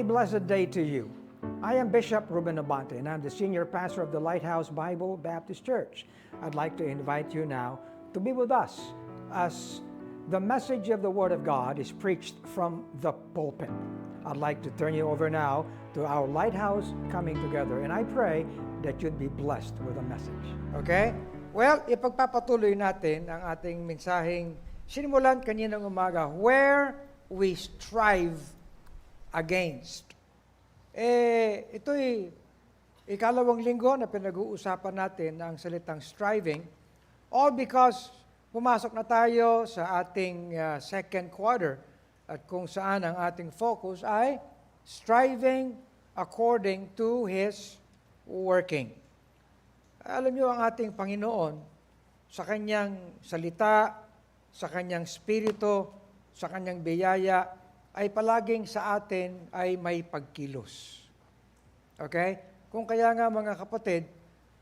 A blessed day to you. I am Bishop Ruben Abante, and I'm the senior pastor of the Lighthouse Bible Baptist Church. I'd like to invite you now to be with us as the message of the Word of God is preached from the pulpit. I'd like to turn you over now to our Lighthouse Coming Together, and I pray that you'd be blessed with the message. Okay? Well, ipagpapatuloy natin ang ating mensaheng sinimulan kaninang umaga, where we strive against. Ito'y ikalawang linggo na pinag-uusapan natin ang salitang striving, all because pumasok na tayo sa ating second quarter at kung saan ang ating focus ay striving according to His working. Alam niyo, ang ating Panginoon sa Kanyang salita, sa Kanyang spirito, sa Kanyang biyaya, ay palaging sa atin ay may pagkilos. Okay? Kung kaya nga mga kapatid,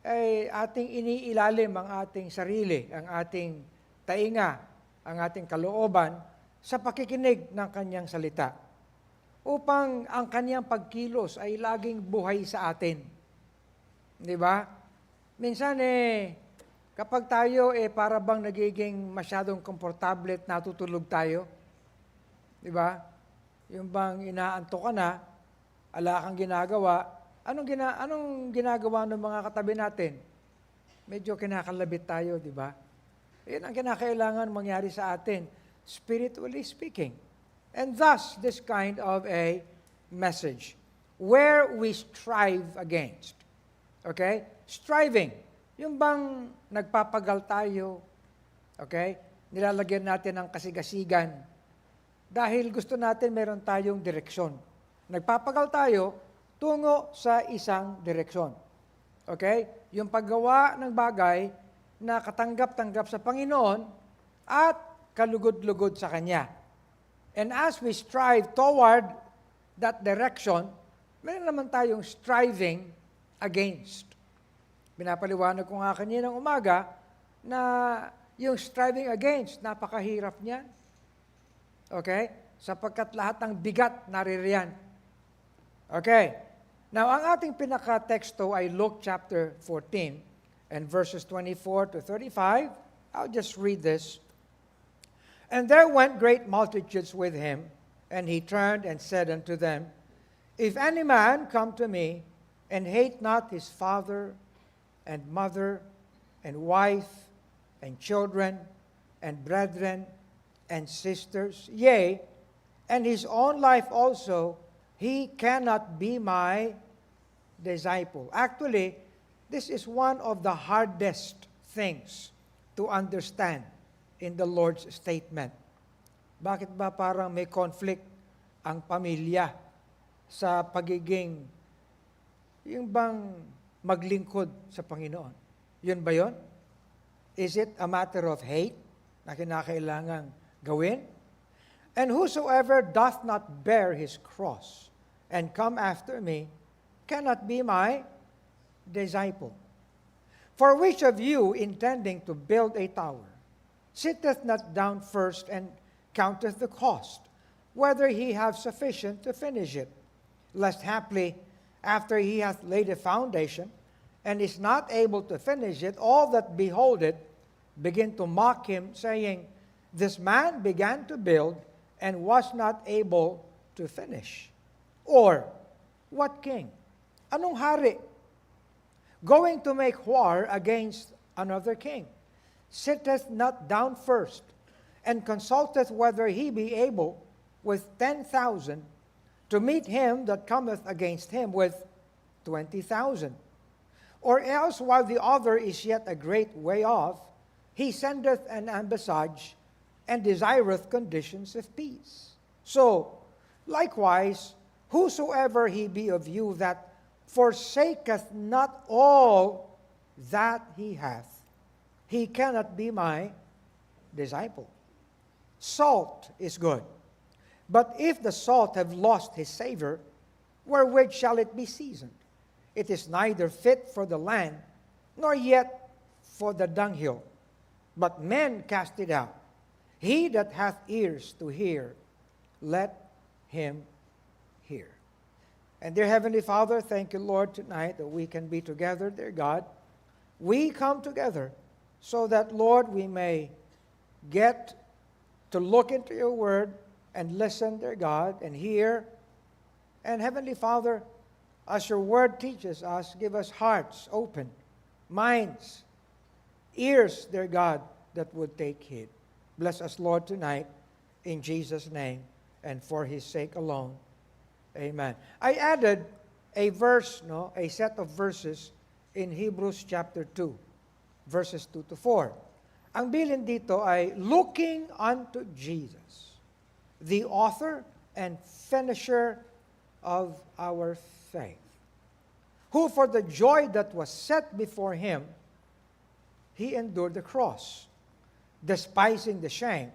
ay ating iniilalim ang ating sarili, ang ating tainga, ang ating kalooban sa pakikinig ng Kanyang salita. Upang ang Kanyang pagkilos ay laging buhay sa atin. Di ba? Minsan kapag tayo para bang nagiging masyadong komportable at natutulog tayo, di ba? Yung bang inaantok ka na, ala kang ginagawa, anong ginagawa ng mga katabi natin? Medyo kinakalabit tayo, di ba? Yan ang kinakailangan mangyari sa atin, spiritually speaking. And thus, this kind of a message, where we strive against. Okay? Striving. Yung bang nagpapagal tayo, okay? Nilalagyan natin ng kasigasigan, dahil gusto natin meron tayong direksyon. Nagpapagal tayo tungo sa isang direksyon. Okay? Yung paggawa ng bagay na katanggap-tanggap sa Panginoon at kalugod-lugod sa Kanya. And as we strive toward that direction, meron naman tayong striving against. Pinapaliwanag ko nga kaninang umaga na yung striving against, napakahirap niyan. Okay? Sapagkat lahat ng bigat naririyan. Okay. Now, ang ating pinaka-teksto ay Luke chapter 14 and verses 24 to 35. I'll just read this. And there went great multitudes with him, and he turned and said unto them, If any man come to me, and hate not his father, and mother, and wife, and children, and brethren, and sisters, yea, and his own life also, he cannot be my disciple. Actually, this is one of the hardest things to understand in the Lord's statement. Bakit ba parang may conflict ang pamilya sa pagiging, yung bang maglingkod sa Panginoon? Yun ba yun? Is it a matter of hate na kinakailangang gawin? And whosoever doth not bear his cross and come after me cannot be my disciple. For which of you, intending to build a tower, sitteth not down first and counteth the cost, whether he have sufficient to finish it, lest haply, after he hath laid a foundation, and is not able to finish it, all that behold it begin to mock him, saying, This man began to build and was not able to finish. Or, what king? Anong hari? Going to make war against another king, sitteth not down first, and consulteth whether he be able with 10,000 to meet him that cometh against him with 20,000. Or else, while the other is yet a great way off, he sendeth an ambassage, and desireth conditions of peace. So, likewise, whosoever he be of you that forsaketh not all that he hath, he cannot be my disciple. Salt is good, but if the salt have lost his savor, wherewith shall it be seasoned? It is neither fit for the land, nor yet for the dunghill, but men cast it out. He that hath ears to hear, let him hear. And dear Heavenly Father, thank you, Lord, tonight that we can be together, dear God. We come together so that, Lord, we may get to look into your word and listen, dear God, and hear. And Heavenly Father, as your word teaches us, give us hearts open, minds, ears, dear God, that would take heed. Bless us, Lord, tonight, in Jesus' name, and for his sake alone. Amen. I added a verse, a set of verses in Hebrews chapter 2, verses 2 to 4. Ang bilin dito ay looking unto Jesus, the author and finisher of our faith, who for the joy that was set before him, he endured the cross, despising the shame,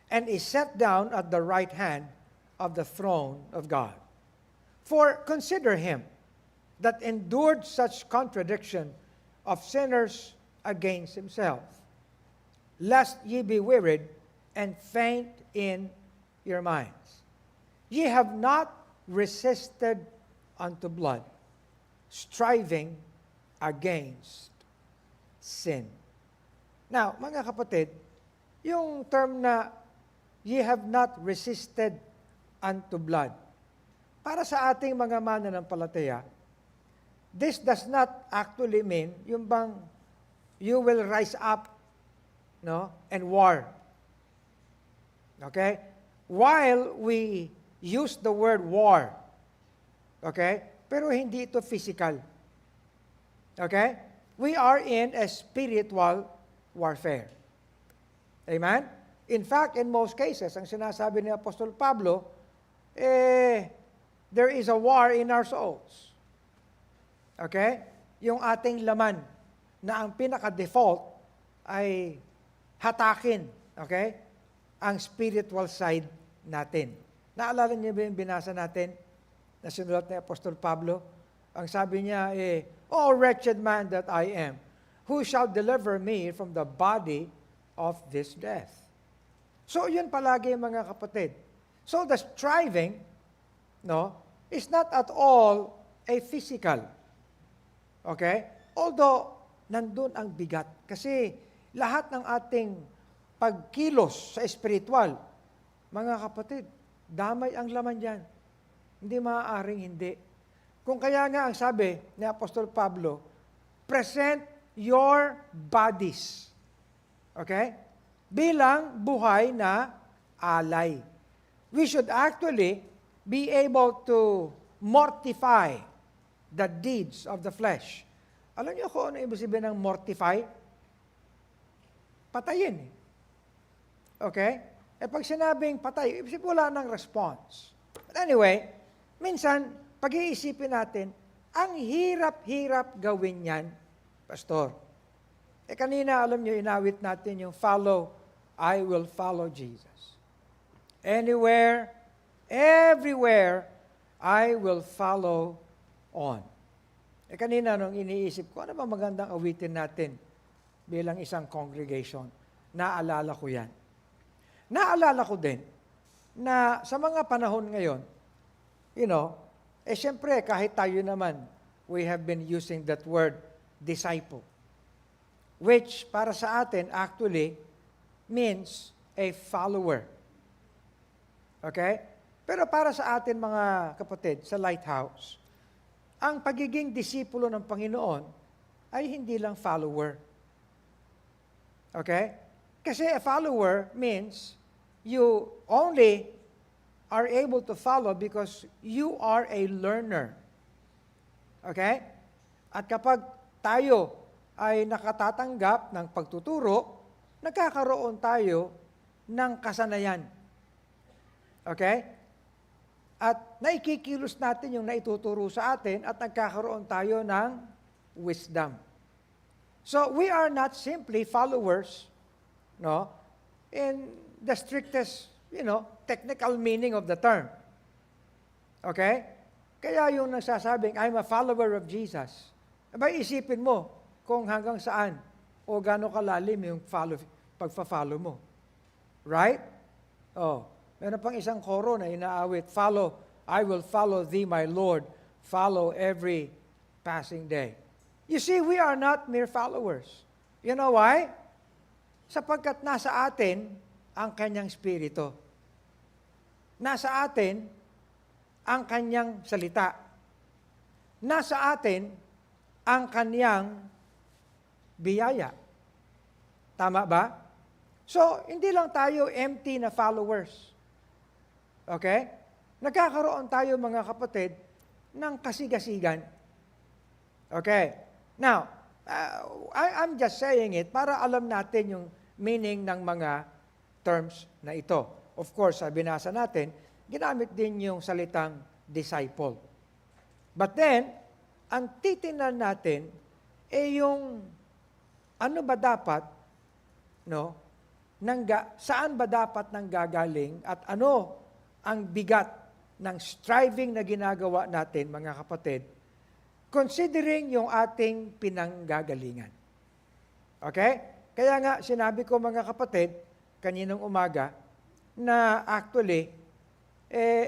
and is set down at the right hand of the throne of God. For consider him that endured such contradiction of sinners against himself, lest ye be wearied and faint in your minds. Ye have not resisted unto blood, striving against sin. Now, mga kapatid, yung term na ye have not resisted unto blood, para sa ating mga mananampalataya, this does not actually mean yung bang you will rise up and war. Okay? While we use the word war, okay? Pero hindi ito physical. Okay? We are in a spiritual warfare. Amen? In fact, in most cases, ang sinasabi ni Apostol Pablo, there is a war in our souls. Okay? Yung ating laman na ang pinaka-default ay hatakin, okay, ang spiritual side natin. Naalala niyo ba yung binasa natin na sinulat ni Apostol Pablo? Ang sabi niya, "O wretched man that I am, who shall deliver me from the body of this death?" So, yun palagi mga kapatid. So, the striving, is not at all a physical. Okay? Although, nandun ang bigat. Kasi, lahat ng ating pagkilos sa espiritual, mga kapatid, damay ang laman dyan. Hindi maaaring hindi. Kung kaya nga ang sabi ni Apostol Pablo, present your bodies. Okay? Bilang buhay na alay. We should actually be able to mortify the deeds of the flesh. Alam niyo kung ano ibig sabihin ng mortify? Patayin. Okay? Pag sinabing patay, ibig sabihin wala ng response. But anyway, minsan, pag-iisipin natin, ang hirap-hirap gawin yan, Pastor. Kanina, alam niyo, inawit natin yung follow, I will follow Jesus. Anywhere, everywhere, I will follow on. Kanina, nung iniisip ko, ano ba magandang awitin natin bilang isang congregation? Naalala ko yan. Naalala ko din na sa mga panahon ngayon, siyempre, kahit tayo naman, we have been using that word, disciple, which para sa atin actually means a follower. Okay? Pero para sa atin mga kapatid, sa Lighthouse, ang pagiging disipulo ng Panginoon ay hindi lang follower. Okay? Kasi a follower means you only are able to follow because you are a learner. Okay? At kapag tayo ay nakatatanggap ng pagtuturo, nagkakaroon tayo ng kasanayan. Okay? At naikikilos natin yung naituturo sa atin at nagkakaroon tayo ng wisdom. So, we are not simply followers, in the strictest, technical meaning of the term. Okay? Kaya yung nagsasabing, I'm a follower of Jesus. Abay, isipin mo kung hanggang saan o gaano kalalim yung pagfa-follow mo. Right? Meron pang isang koro na inaawit, I will follow thee, my Lord, follow every passing day. You see, we are not mere followers. You know why? Sapagkat nasa atin ang kanyang spirito. Nasa atin ang kanyang salita. Nasa atin ang kanyang biyaya. Tama ba? So, hindi lang tayo empty na followers. Okay? Nagkakaroon tayo, mga kapatid, ng kasigasigan. Okay? Now, I'm just saying it para alam natin yung meaning ng mga terms na ito. Of course, sa binasa natin, ginamit din yung salitang disciple. But then, ang titingnan natin yung ano ba dapat, no? Saan ba dapat nanggagaling at ano ang bigat ng striving na ginagawa natin, mga kapatid, considering yung ating pinanggagalingan. Okay? Kaya nga, sinabi ko, mga kapatid, kaninang umaga, na actually,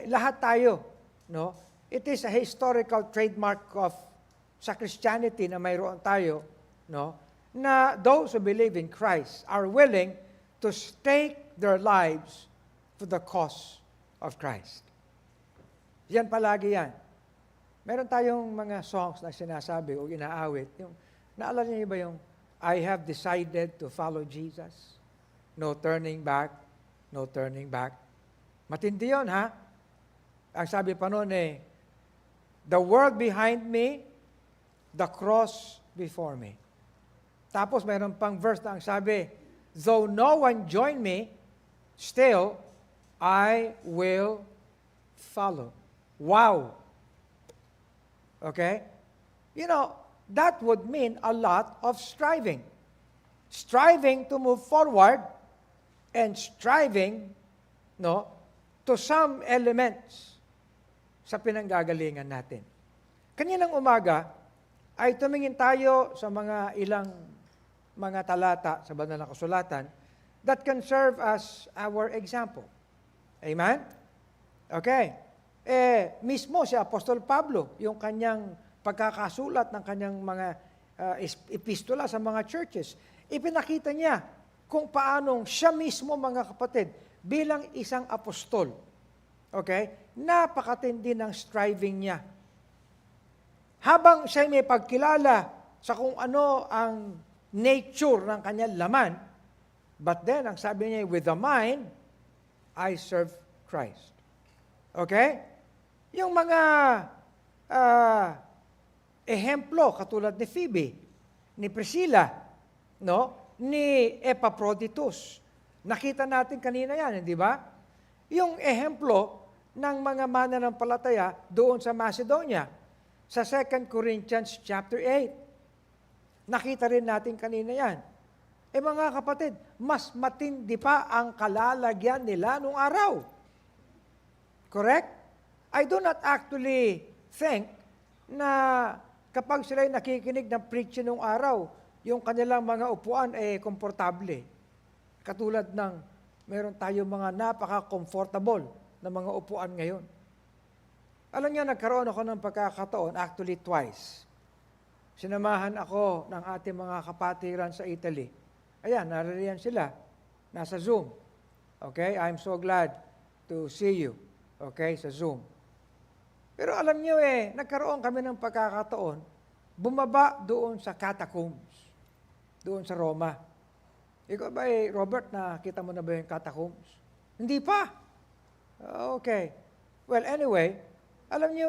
lahat tayo, no? It is a historical trademark of sa Christianity na mayroon tayo, no? Na those who believe in Christ are willing to stake their lives for the cause of Christ. Yan palagi yan. Meron tayong mga songs na sinasabi o inaawit. Naalala niyo ba yung, I have decided to follow Jesus. No turning back, no turning back. Matindi yun, ha? Ang sabi pa noon the world behind me, the cross before me. Tapos mayroon pang verse na ang sabi, though no one join me, still I will follow. Wow! Okay? You know, that would mean a lot of striving. Striving to move forward and striving, no, to some elements sa pinanggagalingan natin. Kaninang umaga ay tumingin tayo sa mga ilang mga talata sa banal na kasulatan that can serve as our example. Amen? Okay. Mismo si Apostol Pablo, yung kanyang pagkakasulat ng kanyang mga epistola sa mga churches, ipinakita niya kung paanong siya mismo, mga kapatid, bilang isang apostol, okay, napakatindi ng striving niya. Habang siya may pagkilala sa kung ano ang nature ng kanyang laman, but then, ang sabi niya, with the mind, I serve Christ. Okay? Yung mga ehemplo, katulad ni Phoebe, ni Priscilla, no? Ni Epaphroditus. Nakita natin kanina yan, hindi ba? Yung ehemplo ng mga mananampalataya doon sa Macedonia, sa 2 Corinthians chapter 8. Nakita rin natin kanina yan. Mga kapatid, mas matindi pa ang kalalagyan nila nung araw. Correct? I do not actually think na kapag sila'y nakikinig ng preaching nung araw, yung kanilang mga upuan ay komportable. Katulad ng meron tayo mga napaka-comfortable na mga upuan ngayon. Alam niyo, nagkaroon ako ng pagkakataon, actually twice. Sinamahan ako ng ating mga kapatiran sa Italy. Ayan, naririyan sila. Nasa Zoom. Okay? I'm so glad to see you. Okay? Sa Zoom. Pero alam niyo nagkaroon kami ng pagkakataon, bumaba doon sa catacombs. Doon sa Roma. Ikaw ba Robert, nakita mo na ba yung catacombs? Hindi pa. Okay. Well, anyway, alam niyo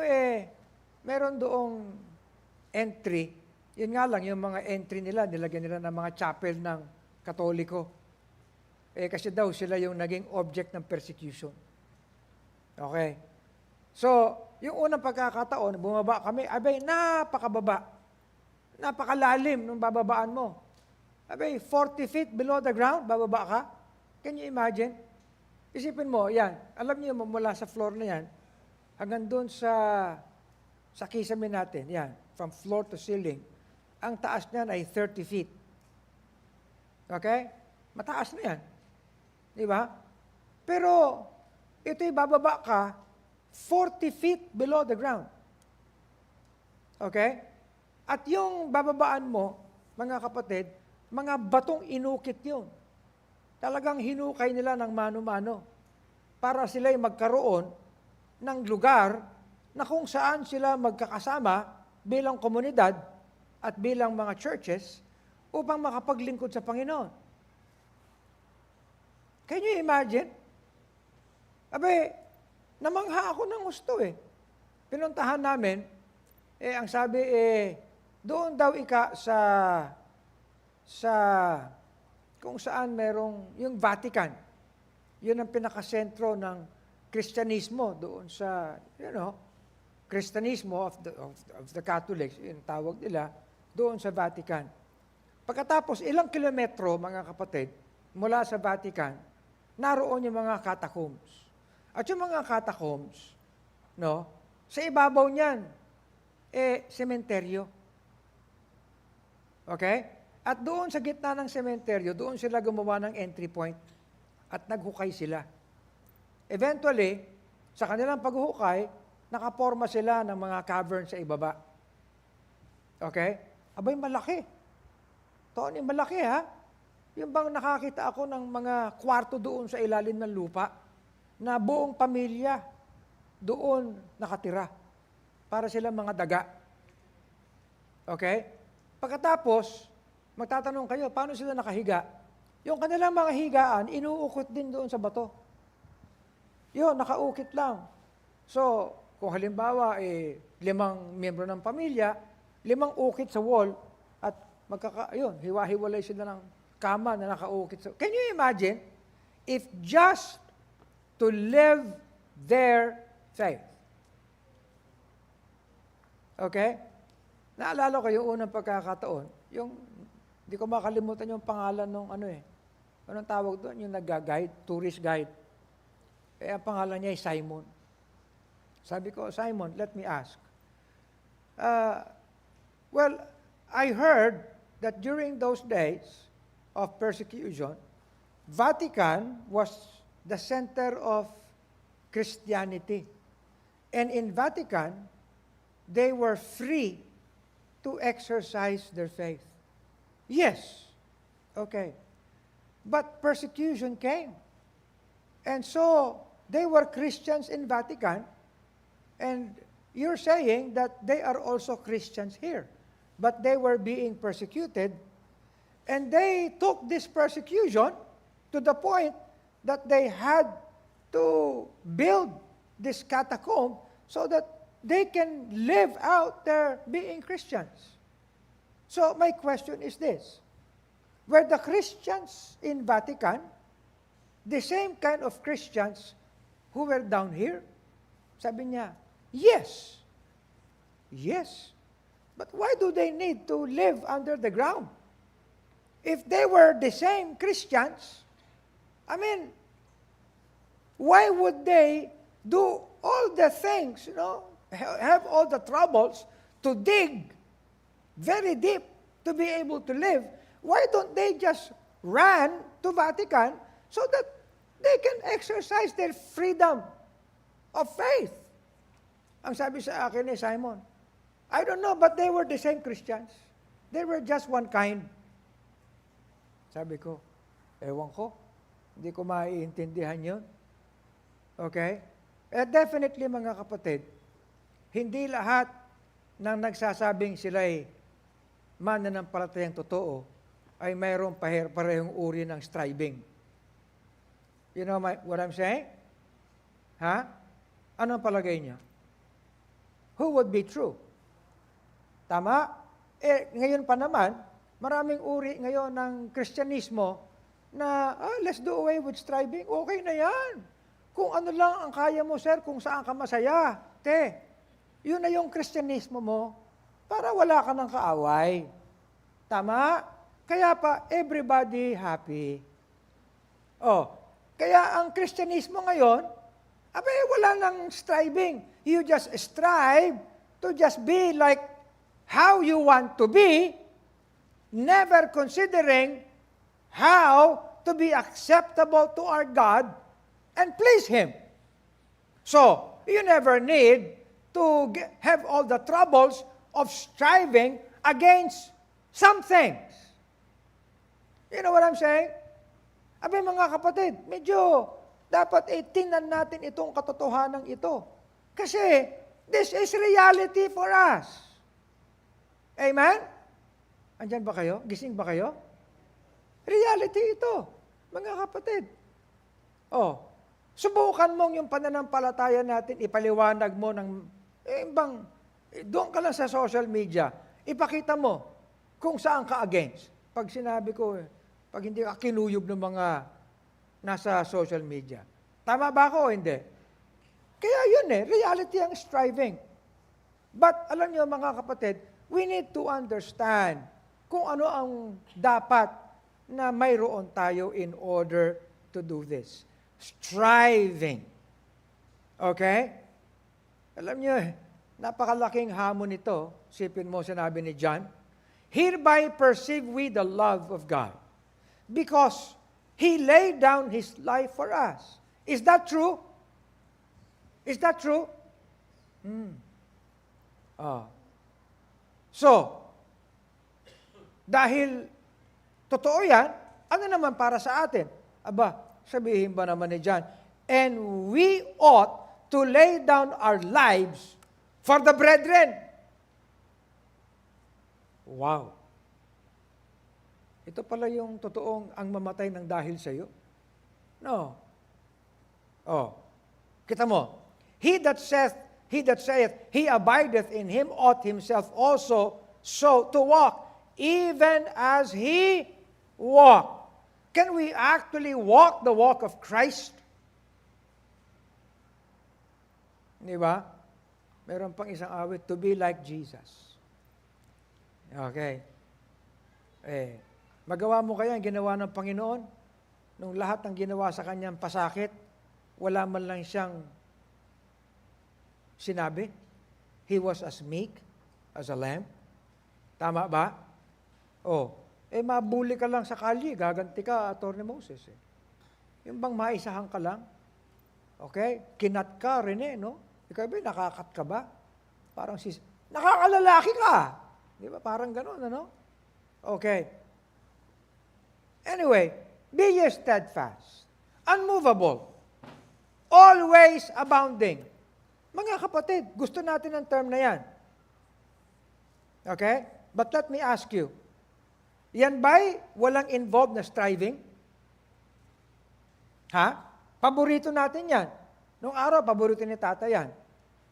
meron doong entry. Yun nga lang, yung mga entry nila, nilagyan nila ng mga chapel ng Katoliko. Kasi daw sila yung naging object ng persecution. Okay. So, yung unang pagkakataon, bumaba kami, abay, napakababa. Napakalalim nung bababaan mo. Abay, 40 feet below the ground, bababa ka. Can you imagine? Isipin mo, yan. Alam niyo, mula sa floor na yan, hanggang doon sa kisame natin, yan, from floor to ceiling, ang taas niyan ay 30 feet. Okay? Mataas na yan. Di ba? Pero, ito'y bababa ka 40 feet below the ground. Okay? At yung bababaan mo, mga kapatid, mga batong inukit yun. Talagang hinukay nila ng mano-mano para sila'y magkaroon ng lugar na kung saan sila magkakasama bilang komunidad at bilang mga churches upang makapaglingkod sa Panginoon. Can you imagine? Abe, namangha ako ng gusto eh. Pinuntahan namin, ang sabi doon daw sa kung saan merong yung Vatican. Yun ang pinakasentro ng Kristyanismo doon sa, Kristyanismo of the Catholics, yung tawag nila, doon sa Vatican. Pagkatapos, ilang kilometro, mga kapatid, mula sa Vatican, naroon yung mga catacombs. At yung mga catacombs, sa ibabaw niyan, sementeryo. Okay? At doon sa gitna ng sementeryo, doon sila gumawa ng entry point at naghukay sila. Eventually, sa kanilang paghuhukay, nakaporma sila ng mga caverns sa ibaba. Okay? Abay, malaki. Tony, malaki ha? Yung bang nakakita ako ng mga kwarto doon sa ilalim ng lupa na buong pamilya doon nakatira para sila mga daga. Okay? Pagkatapos, magtatanong kayo, paano sila nakahiga? Yung kanilang mga higaan, inuukot din doon sa bato. Yun, nakaukit lang. So, kung halimbawa, 5 miyembro ng pamilya, 5 ukit sa wall, at hiwa-hiwalay sila ng kama na nakaukit sa... Can you imagine if just to live their faith? Okay? Naalala ko yung unang pagkakataon, hindi ko makalimutan yung pangalan ng anong tawag doon? Yung nag-guide, tourist guide. Ang pangalan niya ay Simon. Sabi ko, Simon, let me ask. Well, I heard that during those days of persecution, Vatican was the center of Christianity. And in Vatican, they were free to exercise their faith. Yes. Okay. But persecution came. And so, they were Christians in Vatican, and you're saying that they are also Christians here. But they were being persecuted, and they took this persecution to the point that they had to build this catacomb so that they can live out their being Christians. So my question is this: were the Christians in Vatican the same kind of Christians who were down here? Sabi niya, yes. Yes. But why do they need to live under the ground? If they were the same Christians, why would they do all the things, have all the troubles to dig very deep to be able to live? Why don't they just run to Vatican so that they can exercise their freedom of faith? Ang sabi sa akin ni Simon, I don't know, but they were the same Christians. They were just one kind. Sabi ko, ewan ko, hindi ko maiintindihan yun. Okay? Definitely, mga kapatid, hindi lahat ng nagsasabing sila'y mananampalatayang totoo ay mayroong parehong uri ng striving. You know what I'm saying? Ha? Anong palagay niya? Who would be true? Tama? Ngayon pa naman, maraming uri ngayon ng Kristyanismo na, let's do away with striving. Okay na yan. Kung ano lang ang kaya mo, sir, kung saan ka masaya. Yun na yung Kristyanismo mo para wala ka ng kaaway. Tama? Kaya pa, everybody happy. Kaya ang Kristyanismo ngayon, wala nang striving. You just strive to just be like how you want to be, never considering how to be acceptable to our God and please Him. So, you never need to have all the troubles of striving against some things. You know what I'm saying? Abay mga kapatid, medyo dapat tingnan natin itong katotohanan ito. Kasi this is reality for us. Amen? Andyan ba kayo? Gising ba kayo? Reality ito, mga kapatid. Subukan mong yung pananampalataya natin, ipaliwanag mo ng, doon ka lang sa social media, ipakita mo kung saan ka against. Pag sinabi ko, pag hindi ka kinuyog ng mga nasa social media. Tama ba ako o hindi? Kaya yun reality ang striving. But alam niyo mga kapatid, we need to understand kung ano ang dapat na mayroon tayo in order to do this. Striving. Okay? Alam niyo, napakalaking hamon nito. Sipin mo sinabi ni John, hereby perceive we the love of God, because He laid down His life for us. Is that true? Is that true? So, dahil totoo yan, ano naman para sa atin? Aba, sabihin ba naman ni John, and we ought to lay down our lives for the brethren. Wow. Ito pala yung totoong ang mamatay ng dahil sa iyo? No. Kita mo, he that saith, he abideth in him ought himself also so to walk, even as he walked. Can we actually walk the walk of Christ? Di ba? Meron pang isang awit, to be like Jesus. Okay. Magawa mo kaya ang ginawa ng Panginoon? Nung lahat ng ginawa sa kanyang pasakit, wala man lang siyang sinabi. He was as meek as a lamb. Tama ba? Mabuli ka lang sa kalye, gaganti ka, Atty. Moses. Yung bang maisahan ka lang? Okay? Kinat ka rin no? Ikaw ba, nakakat ka ba? Parang nakakalalaki ka. Di ba? Parang gano'n, ano? Okay. Anyway, be ye steadfast, unmovable, always abounding. Mga kapatid, gusto natin ang term na yan. Okay? But let me ask you, yan ba'y walang involved na striving? Ha? Paborito natin yan. Nung araw, paborito ni Tata yan.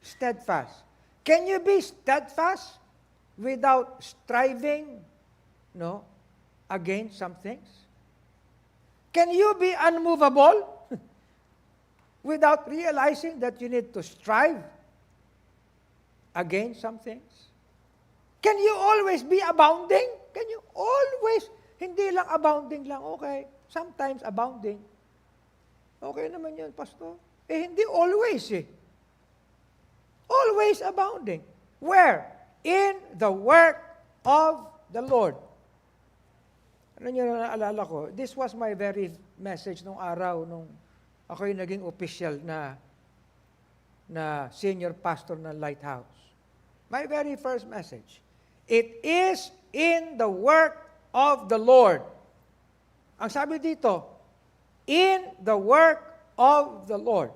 Steadfast. Can you be steadfast without striving, against some things? Can you be unmovable without realizing that you need to strive against some things? Can you always be abounding? Can you always, hindi lang abounding lang, okay. Sometimes abounding. Okay naman yun, Pastor. Hindi always Always abounding. Where? In the work of the Lord. Ano nyo na naalala ko? This was my very message nung araw nung ako yung naging official na senior pastor ng Lighthouse. My very first message. It is in the work of the Lord. Ang sabi dito, in the work of the Lord.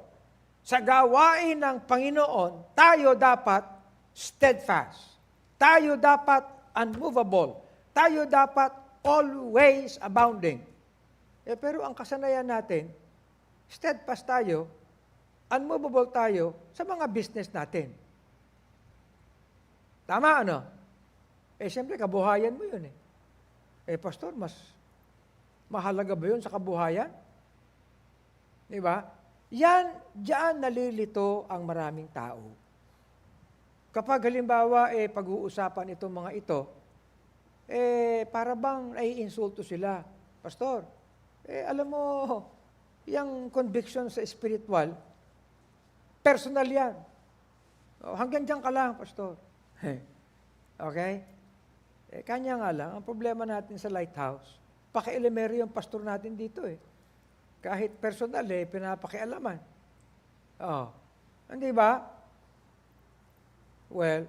Sa gawain ng Panginoon, tayo dapat steadfast. Tayo dapat unmovable. Tayo dapat always abounding. Pero ang kasanayan natin, steadfast tayo, unmovable tayo sa mga business natin. Tama, ano? Siyempre, kabuhayan mo yun Pastor, mas mahalaga ba yun sa kabuhayan? Di ba? Diyan nalilito ang maraming tao. Kapag halimbawa, pag-uusapan itong mga ito, para bang naiinsulto sila. Pastor, alam mo, yung conviction sa spiritual, personal yan. Hanggang dyan ka lang, Pastor. Okay? Kanya nga lang, ang problema natin sa Lighthouse, pakialamero yung pastor natin dito Kahit personal pinapakialaman. Hindi ba? Well,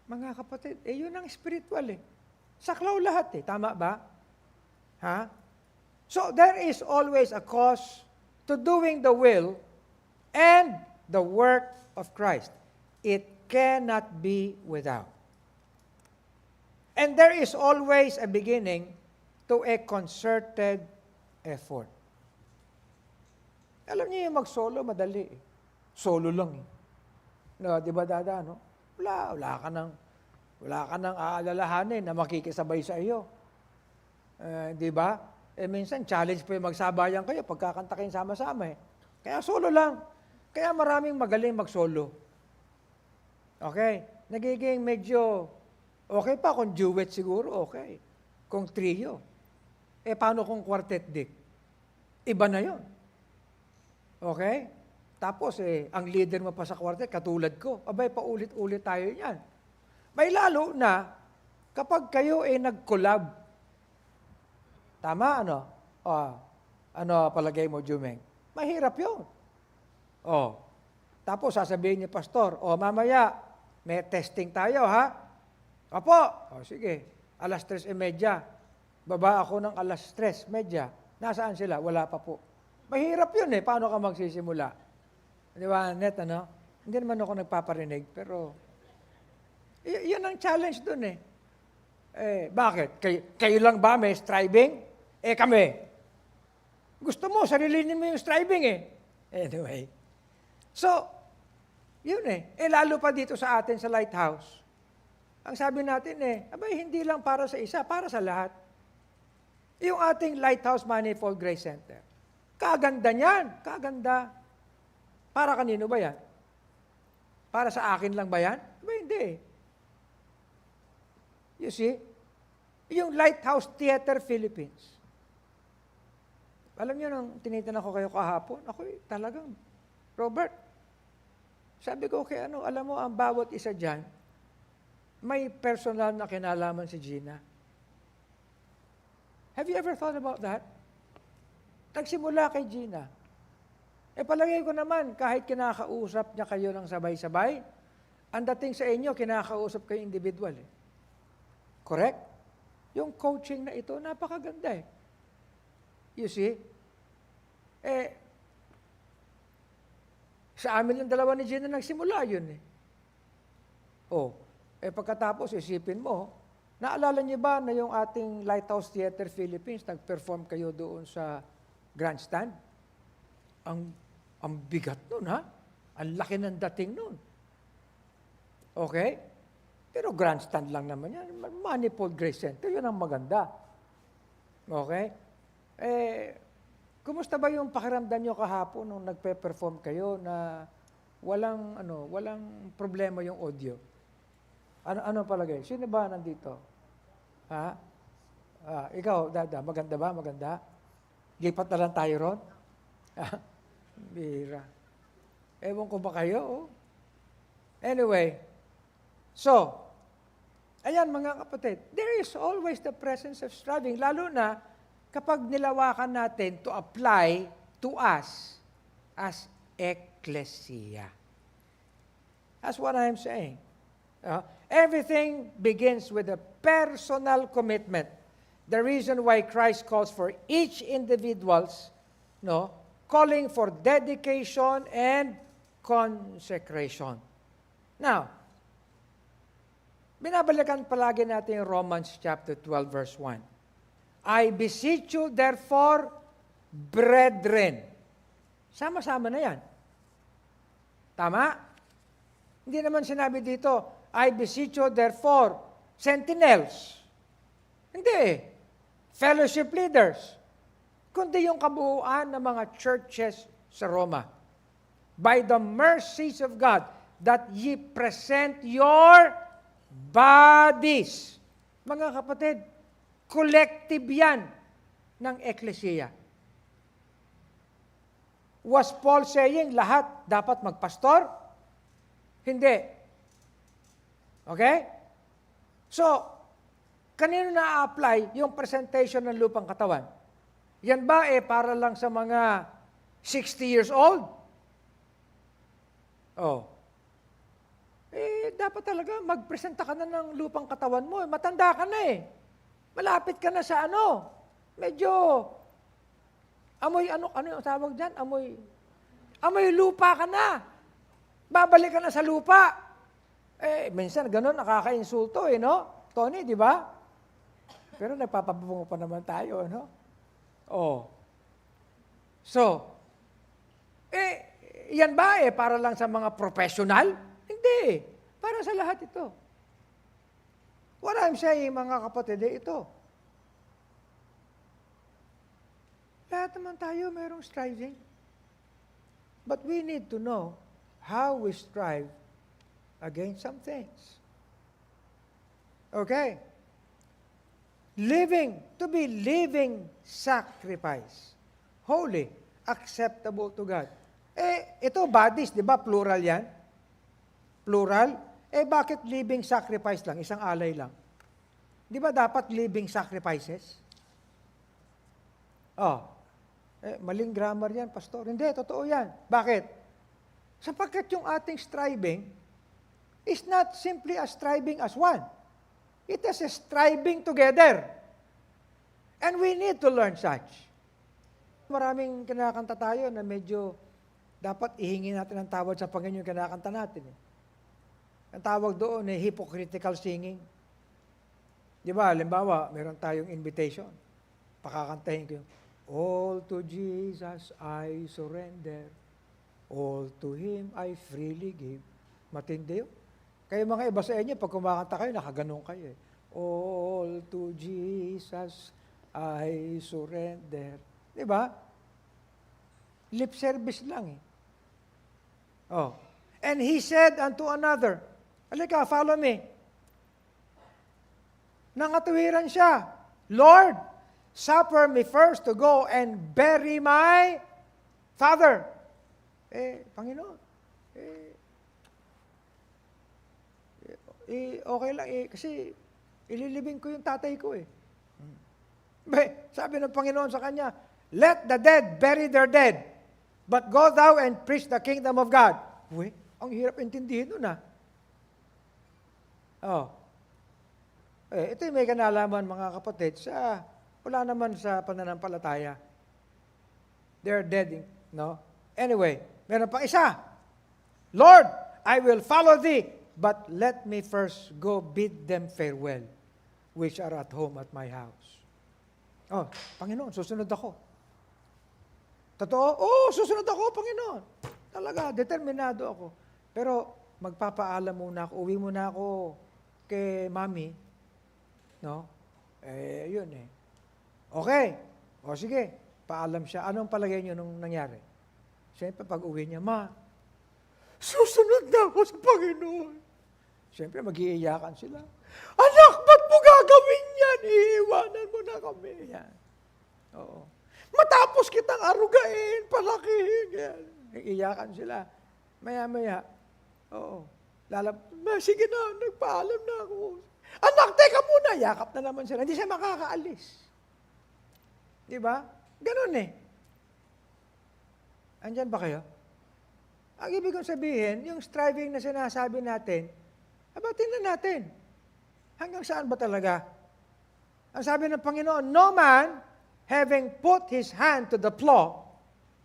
Mga kapatid, yun ang spiritual eh. Saklaw lahat eh. Tama ba? Ha? So, there is always a cause to doing the will and the work of Christ. It cannot be without. And there is always a beginning to a concerted effort. Alam niyo yung mag-solo, madali eh. Solo lang eh. No, di ba dada, no? Wala ka nang aalalahanin na makikisabay sa iyo. Di ba? Minsan, challenge po yung magsabayan kayo, pagkakanta kayong sama-sama eh. Kaya solo lang. Kaya maraming magaling mag-solo. Okay? Nagiging medyo, okay pa kung duet siguro, okay. Kung trio. Paano kung quartet dick? Iba na yon. Okay? Tapos, ang leader mo pa sa quartet, katulad ko. Abay, paulit-ulit tayo yan. May lalo na, kapag kayo nag-collab. Tama, ano? Ano palagay mo, Jumeng? Mahirap yun. Tapos, sasabihin ni Pastor, mamaya, may testing tayo, ha? Opo. Sige. 3:30. Baba ako ng 3:30. Nasaan sila? Wala pa po. Mahirap yun Paano ka magsisimula? Di ba, Annette, ano? Hindi naman ako nagpaparinig, pero yun ang challenge dun bakit? Kayo lang ba may striving? Kami. Gusto mo, sarilinin mo yung striving Anyway. So, yun lalo pa dito sa atin sa Lighthouse. Ang sabi natin abay, hindi lang para sa isa, para sa lahat. Yung ating Lighthouse Manifold Grace Center. Kaganda niyan. Kaganda. Para kanino ba yan? Para sa akin lang ba yan? Abay, hindi. You see? Yung Lighthouse Theater Philippines. Alam niyo, nung tinitan ko kayo kahapon, ako talagang, Robert, sabi ko, okay, alam mo, ang bawat isa dyan, may personal na kinalaman si Gina. Have you ever thought about that? Nagsimula kay Gina. Palagay ko naman, kahit kinakausap niya kayo ng sabay-sabay, ang dating sa inyo, kinakausap kayo individual. Correct? Yung coaching na ito, napakaganda You see? Sa amin lang dalawa ni Gina nagsimula yun pagkatapos, isipin mo, naalala niyo ba na yung ating Lighthouse Theater Philippines, nag-perform kayo doon sa grandstand? Ang bigat nun, ha? Ang laki ng dating nun. Okay? Pero grandstand lang naman yan. Manifold Grace Center, yun ang maganda. Okay? Kumusta ba yung pakiramdam nyo kahapon nung nagpe-perform kayo na walang problema yung audio? Ano palagay? Sino ba nandito? Ha? Ikaw, Dada, maganda ba? Maganda? Lipat na lang tayo ron? Bira. Ewan ko ba kayo? Anyway, so, ayan mga kapatid, there is always the presence of striving, lalo na kapag nilawakan natin to apply to us as ecclesia. That's what I'm saying. Everything begins with a personal commitment. The reason why Christ calls for each individual's, calling for dedication and consecration. Now, binabalikan palagi natin yung Romans chapter 12, verse 1. I beseech you, therefore, brethren. Sama-sama na yan. Tama? Hindi naman sinabi dito, I beseech you, therefore, sentinels. Hindi. Fellowship leaders. Kundi yung kabuuan ng mga churches sa Roma. By the mercies of God, that ye present your bodies. Mga kapatid, collective yan ng eklesiya. Was Paul saying lahat dapat magpastor? Hindi. Okay? So, kanino na-apply yung presentation ng lupang katawan? Yan ba para lang sa mga 60 years old? dapat talaga magpresenta ka na ng lupang katawan mo. Matanda ka na eh. Malapit ka na sa medyo, amoy ano yung tawag dyan? Amoy lupa ka na. Babalik ka na sa lupa. Minsan ganun, nakaka-insulto no? Tony, di ba? Pero nagpapabungo pa naman tayo, no? So, yan ba para lang sa mga professional? Hindi. Para sa lahat ito. What I'm saying, mga kapatid, ito. Lahat naman tayo mayroong striving. But we need to know how we strive against some things. Okay? To be living sacrifice. Holy, acceptable to God. Ito bodies, di ba? Plural yan. Plural. Bakit living sacrifice lang? Isang alay lang. Di ba dapat living sacrifices? Maling grammar yan, pastor. Hindi, totoo yan. Bakit? Sapagkat yung ating striving is not simply a striving as one. It is a striving together. And we need to learn such. Maraming kinakanta tayo na medyo dapat ihingi natin ang tawad sa Panginoon yung kinakanta natin. Ang tawag doon hypocritical singing. Di ba, halimbawa, meron tayong invitation. Pakakantahin ko yung, all to Jesus I surrender, all to Him I freely give. Matindi yun. Kayo mga iba sa inyo, pag kumakanta kayo, nakaganon kayo eh. All to Jesus I surrender. Di ba? Lip service lang eh. And he said unto another, halika, follow me. Nangatuwiran siya, Lord, suffer me first to go and bury my father. Panginoon, okay lang kasi ililibing ko yung tatay ko eh. Sabi ng Panginoon sa kanya, let the dead bury their dead, but go thou and preach the kingdom of God. Ang hirap intindihin nun ito yung may kanalaman mga kapatid wala naman sa pananampalataya. They're dead, no? Anyway, meron pang isa. Lord, I will follow thee, but let me first go bid them farewell, which are at home at my house. Panginoon, susunod ako. Totoo? Susunod ako, Panginoon. Talaga, determinado ako. Pero magpapaalam muna ako, uwi muna ako kay Mami. No? Yun eh. Okay. Sige. Paalam siya. Anong palagay niyo nung nangyari? Siyempre, pag uwi niya, Ma, susunod na ako sa Panginoon. Siyempre, mag-iiyakan sila. Anak, ba't mo gagawin yan? Iiwanan mo na kami. Yan. Matapos kitang arugain, palakihin. Yan. Iiyakan sila. Maya-maya. Sige na, nagpaalam na ako. Anak, teka muna. Yakap na naman sila. Hindi siya makakaalis. Di ba? Ganun eh. Andyan ba kayo? Ang ibig kong sabihin, yung striving na sinasabi natin, tingnan natin. Hanggang saan ba talaga? Ang sabi ng Panginoon, no man, having put his hand to the plow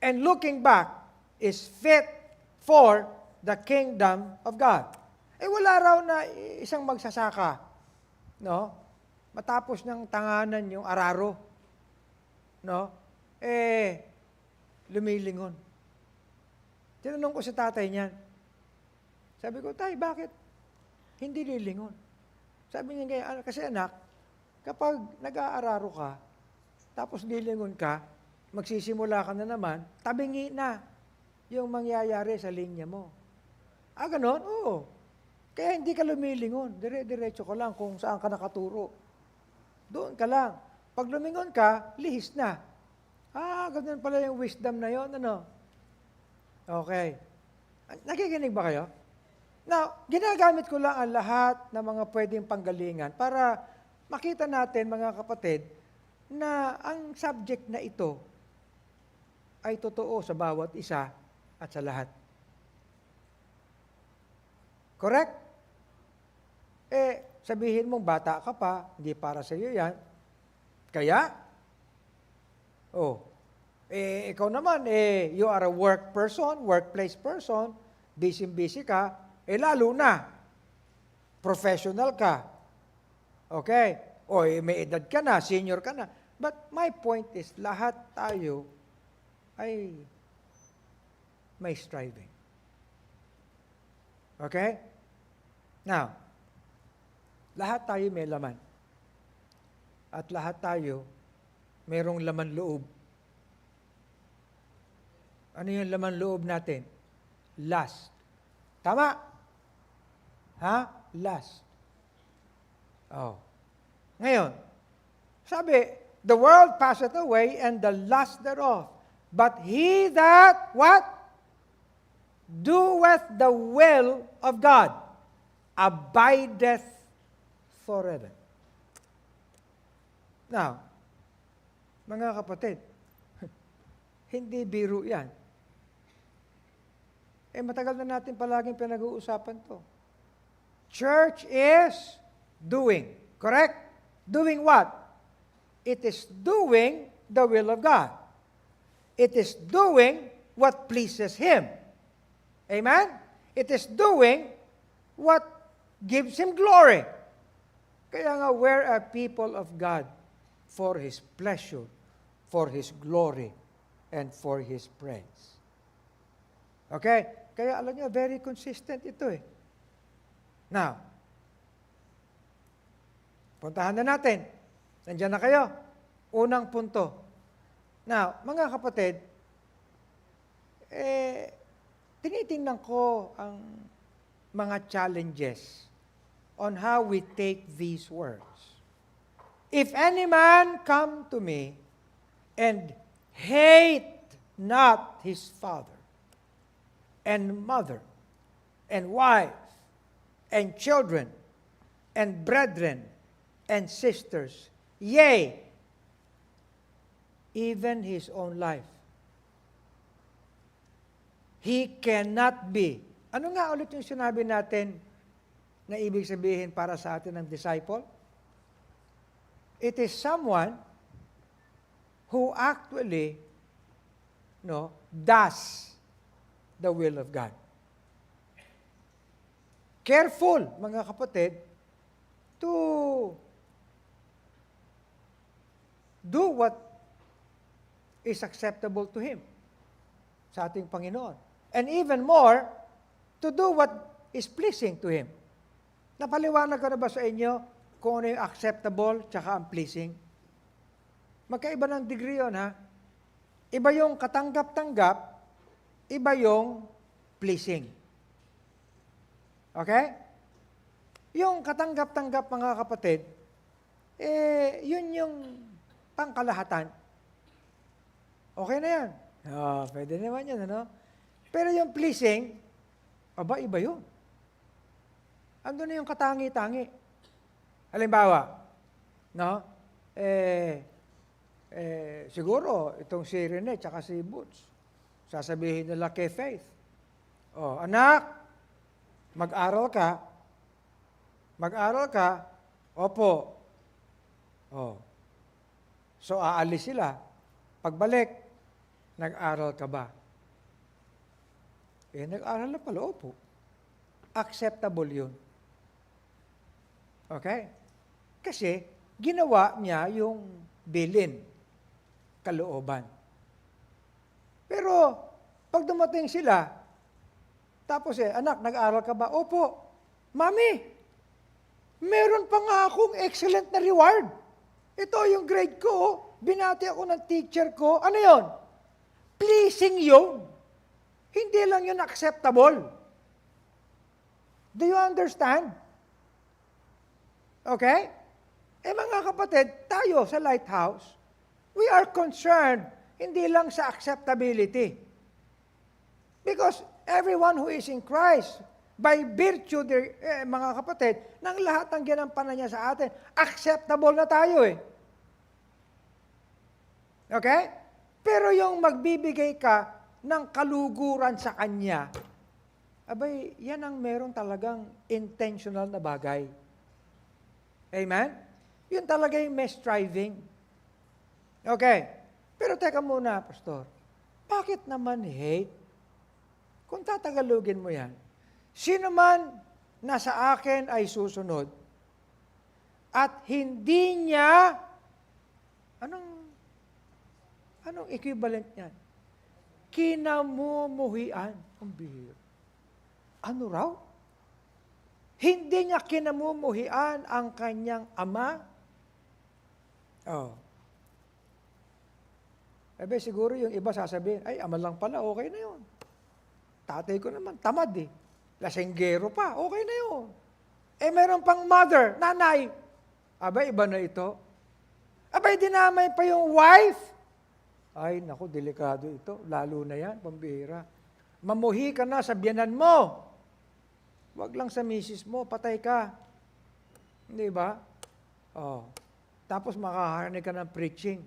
and looking back, is fit for the kingdom of God. Wala raw na isang magsasaka, no? Matapos ng tanganan yung araro, no? Lumilingon. Tinanong ko sa tatay niyan. Sabi ko, Tay, bakit hindi lilingon? Sabi niya, kasi anak, kapag nag-aararo ka, tapos lilingon ka, magsisimula ka na naman, tabingi na yung mangyayari sa linya mo. Ganon? Oo. Kaya hindi ka lumilingon. Dire-diretso ka lang kung saan ka nakaturo. Doon ka lang. Pag lumingon ka, lihis na. Ganun pala yung wisdom na yon, ano? Okay. Nakikinig ba kayo? Now, ginagamit ko lang ang lahat ng mga pwedeng panggalingan para makita natin, mga kapatid, na ang subject na ito ay totoo sa bawat isa at sa lahat. Correct? Sabihin mong bata ka pa, hindi para sa iyo yan. Kaya, ikaw naman, you are a work person, workplace person, busy-busy ka, lalo na, professional ka. Okay? May edad ka na, senior ka na. But my point is, lahat tayo ay may striving. Okay? Now, lahat tayo may laman. At lahat tayo mayroong laman loob. Ano yung laman loob natin? Lust. Tama? Ha? Lust. Ngayon, sabi, the world passeth away and the lust thereof. But he that, what? Doeth the will of God, abideth forever. Now, mga kapatid, hindi biro yan. Matagal na natin palaging pinag-uusapan to. Church is doing. Correct? Doing what? It is doing the will of God. It is doing what pleases Him. Amen? It is doing what gives Him glory. Kaya nga, where are people of God for His pleasure, for His glory, and for His praise? Okay? Kaya alam niyo, very consistent ito eh. Now, puntahan na natin. Nandiyan na kayo. Unang punto. Now, mga kapatid, tinitingnan ko ang mga challenges on how we take these words. If any man come to me and hate not his father and mother and wife and children and brethren and sisters, yea, even his own life, he cannot be. Ano nga ulit yung sinabi natin na ibig sabihin para sa atin ng disciple? It is someone who actually does the will of God. Careful, mga kapatid, to do what is acceptable to Him, sa ating Panginoon. And even more, to do what is pleasing to Him. Napaliwanag ko na ba sa inyo kung ano yung acceptable tsaka ang pleasing? Magkaiba ng degree yun, ha? Iba yung katanggap-tanggap, iba yung pleasing. Okay? Yung katanggap-tanggap, mga kapatid, yun yung pangkalahatan. Okay na yan. Pwede naman yan, ano? Pero yung pleasing, iba yun. Ando na yung katangi-tangi. Halimbawa, siguro, itong si Rene, tsaka si Boots, sasabihin nila kay Faith, anak, mag-aral ka, opo. So, aalis sila. Pagbalik, nag-aral ka ba? Nag-aral na pala, opo. Acceptable yun. Okay? Kasi, ginawa niya yung bilin, kalooban. Pero, pag dumating sila, tapos anak, nag-aral ka ba? Opo. Mami, meron pa nga akong excellent na reward. Ito yung grade ko, binati ako ng teacher ko. Ano yon? Pleasing yun. Hindi lang yun acceptable. Do you understand? Okay? Mga kapatid, tayo sa Lighthouse, we are concerned hindi lang sa acceptability. Because everyone who is in Christ, by virtue, mga kapatid, ng lahat ng ginampanan niya sa atin, acceptable na tayo eh. Okay? Pero yung magbibigay ka ng kaluguran sa Kanya, abay, yan ang meron talagang intentional na bagay. Amen? Yun talaga yung may striving. Okay. Pero teka muna, Pastor. Bakit naman hate? Kung tatagalugin mo yan, sino man na sa akin ay susunod at hindi niya, anong equivalent niyan? Kinamumuhian. Ang bihira. Ano raw? Hindi niya kinamumuhian ang kanyang ama? Oh. Ebe, siguro yung iba sasabihin, ay, ama lang pala, okay na yun. Tatay ko naman, tamad eh. Lasenggero pa, okay na yun. Eh, meron pang mother, nanay. Abay, iba na ito. Abay, dinamay pa yung wife. Ay, naku, delikado ito. Lalo na yan, pambihira. Mamuhi ka na sa biyanan mo. Huwag lang sa misis mo, patay ka. Hindi ba? Oh. Tapos makakarinig ka ng preaching.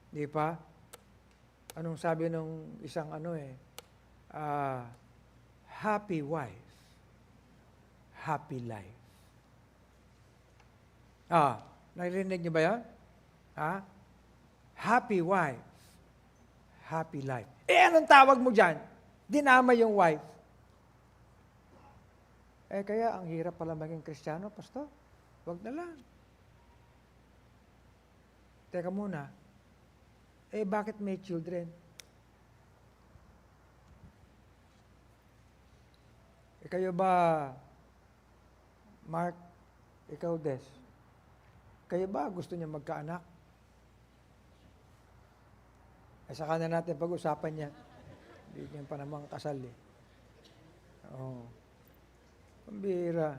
Di ba? Anong sabi ng isang happy wife, happy life. Narinig niyo ba yan? Happy wife, happy life. Eh, anong tawag mo dyan? Dinama yung wife. Eh, kaya ang hirap pala maging Kristiyano, Pastor. Huwag na lang. Teka muna. Eh, bakit may children? Eh, kayo ba, Mark, ikaw, Des, kayo ba gusto niya magkaanak? Eh, saka na natin pag-usapan yan. Hindi niyan pa namang kasal eh. Oo. Pambira.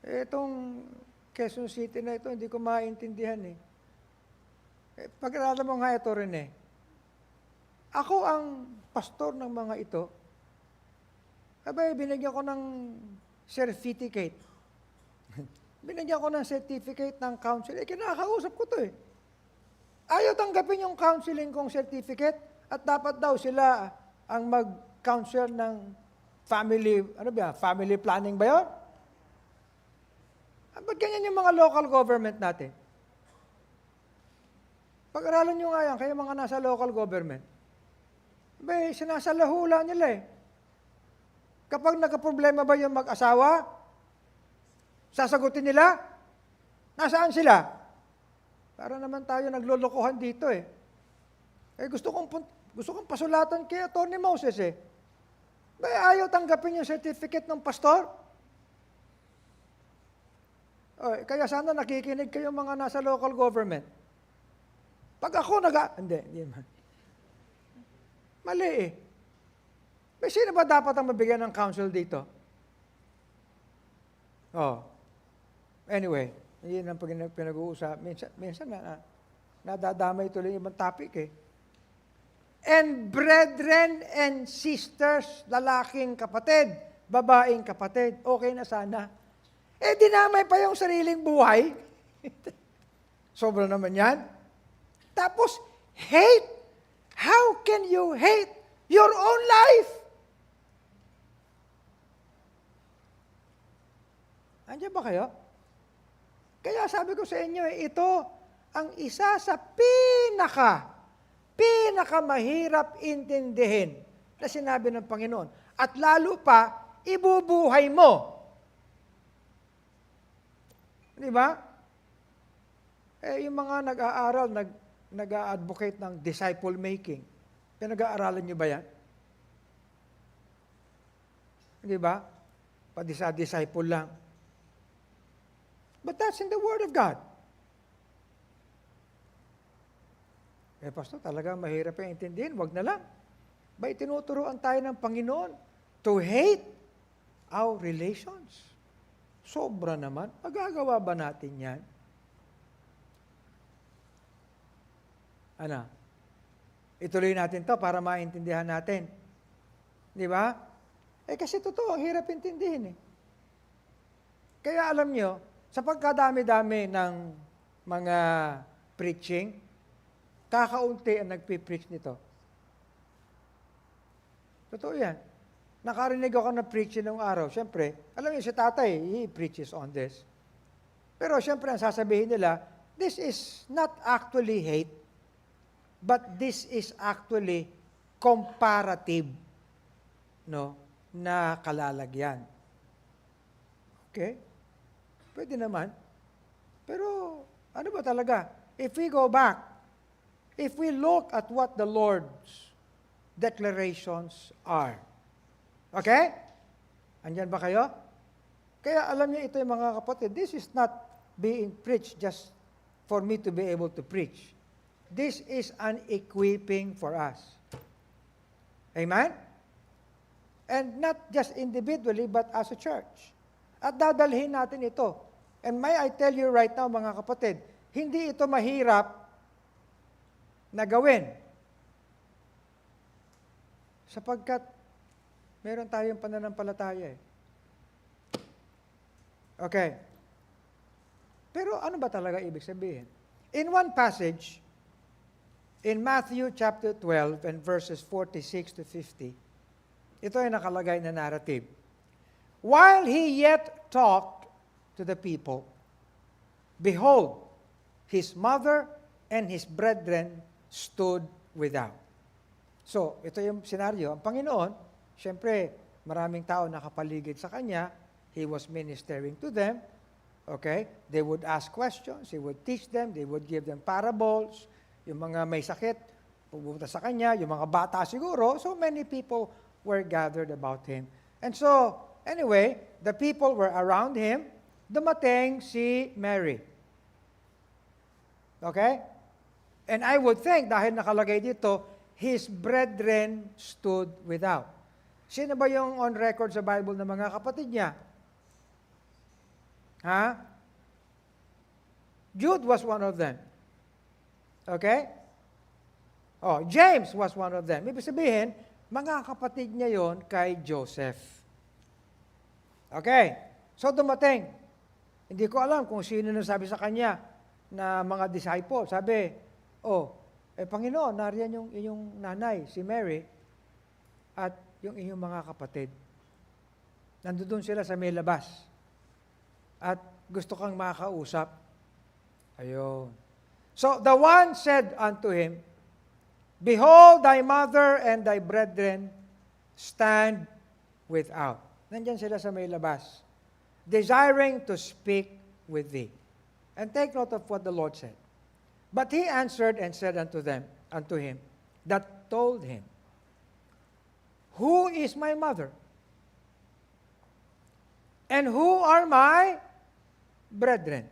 Eh, itong Quezon City na ito, hindi ko maintindihan eh. Pag-aralan mo nga ito rin eh. Ako ang pastor ng mga ito. Abay, binigyan ko ng certificate. Binigyan ko ng certificate ng counsel. Eh, kinakausap ko to eh. Ayaw tanggapin yung counseling kong certificate at dapat daw sila ang mag-counsel ng family planning ba yun? Ba't ganyan yung mga local government natin? Pag-aralan nyo nga yan, kayo mga nasa local government. Abay, sinasalahula nila eh. Kapag nagka-problema ba yung mag-asawa, sasagutin nila? Nasaan sila? Para naman tayo naglolokohan dito eh. Eh gusto kong pasulatan kay Atty. Moses eh. Ba ayaw tanggapin yung certificate ng pastor? Kaya sana nakikinig kayo mga nasa local government. Pag ako hindi man. Mali eh. May sino ba dapat ang mabigyan ng counsel dito? Anyway, yun ang pinag-uusap. Minsan nadadamay tuloy yung ibang topic eh. And brethren and sisters, lalaking kapatid, babaeng kapatid, okay na sana. Eh, dinamay pa yung sariling buhay. Sobra naman yan. Tapos, hate. How can you hate your own life? Andiyan ba kayo? Kaya sabi ko sa inyo, ito ang isa sa pinakamahirap intindihin na sinabi ng Panginoon. At lalo pa, ibubuhay mo. Di ba? Eh, yung mga nag-aaral, nag-a-advocate ng disciple making, pinag-aaralan nyo ba yan? Di ba? Pa-disciple lang. But that's in the Word of God. Eh, Pastor, talaga mahirap yung intindihin. Wag na lang. Ba, tinuturuan tayo ng Panginoon to hate our relations. Sobra naman. Magagawa ba natin yan? Ituloy natin to para maintindihan natin. Di ba? Eh, kasi totoo, ang hirap intindihin eh. Kaya alam nyo, sa pagkadami-dami ng mga preaching, kakaunti ang nagpipreach nito. Totoo yan. nakarinig ako na preaching ng araw. Siyempre, alam niyo si tatay, he preaches on this. Pero siyempre, ang sasabihin nila, this is not actually hate, but this is actually comparative, no, na kalalagyan. Okay? Pwede naman. Pero, ano ba talaga? If we go back, if we look at what the Lord's declarations are. Okay? Andyan ba kayo? Kaya alam niyo ito yung mga kapatid, this is not being preached just for me to be able to preach. This is an equipping for us. Amen? And not just individually, but as a church. At dadalhin natin ito. And may I tell you right now, mga kapatid, hindi ito mahirap na gawin. Sapagkat meron tayong pananampalataya eh. Okay. Pero ano ba talaga ibig sabihin? In one passage, in Matthew chapter 12 and verses 46 to 50, ito ay nakalagay na narrative. While he yet talked to the people, behold, his mother and his brethren stood without. So, ito yung senaryo. Ang Panginoon, siyempre, maraming tao nakapaligid sa Kanya. He was ministering to them. Okay? They would ask questions. He would teach them. They would give them parables. Yung mga may sakit, pupunta sa Kanya. Yung mga bata siguro. So, many people were gathered about Him. And so, anyway, the people were around Him. Dumating si Mary. Okay? And I would think, dahil nakalagay dito, his brethren stood without. Sino ba yung on record sa Bible ng mga kapatid niya? Ha? Jude was one of them. Okay? Oh, James was one of them. Ibig sabihin, mga kapatid niya yon kay Joseph. Okay? So dumating. Hindi ko alam kung sino nasabi sa kanya na mga disciples. Sabi, Panginoon, nariyan yung inyong nanay, si Mary, at yung inyong mga kapatid. Nandoon sila sa may labas. At gusto kang makausap. Ayun. So, the one said unto him, Behold, thy mother and thy brethren stand without. Nandyan sila sa may labas, desiring to speak with thee. And take note of what the Lord said. But he answered and said unto him, that told him, Who is my mother? And who are my brethren?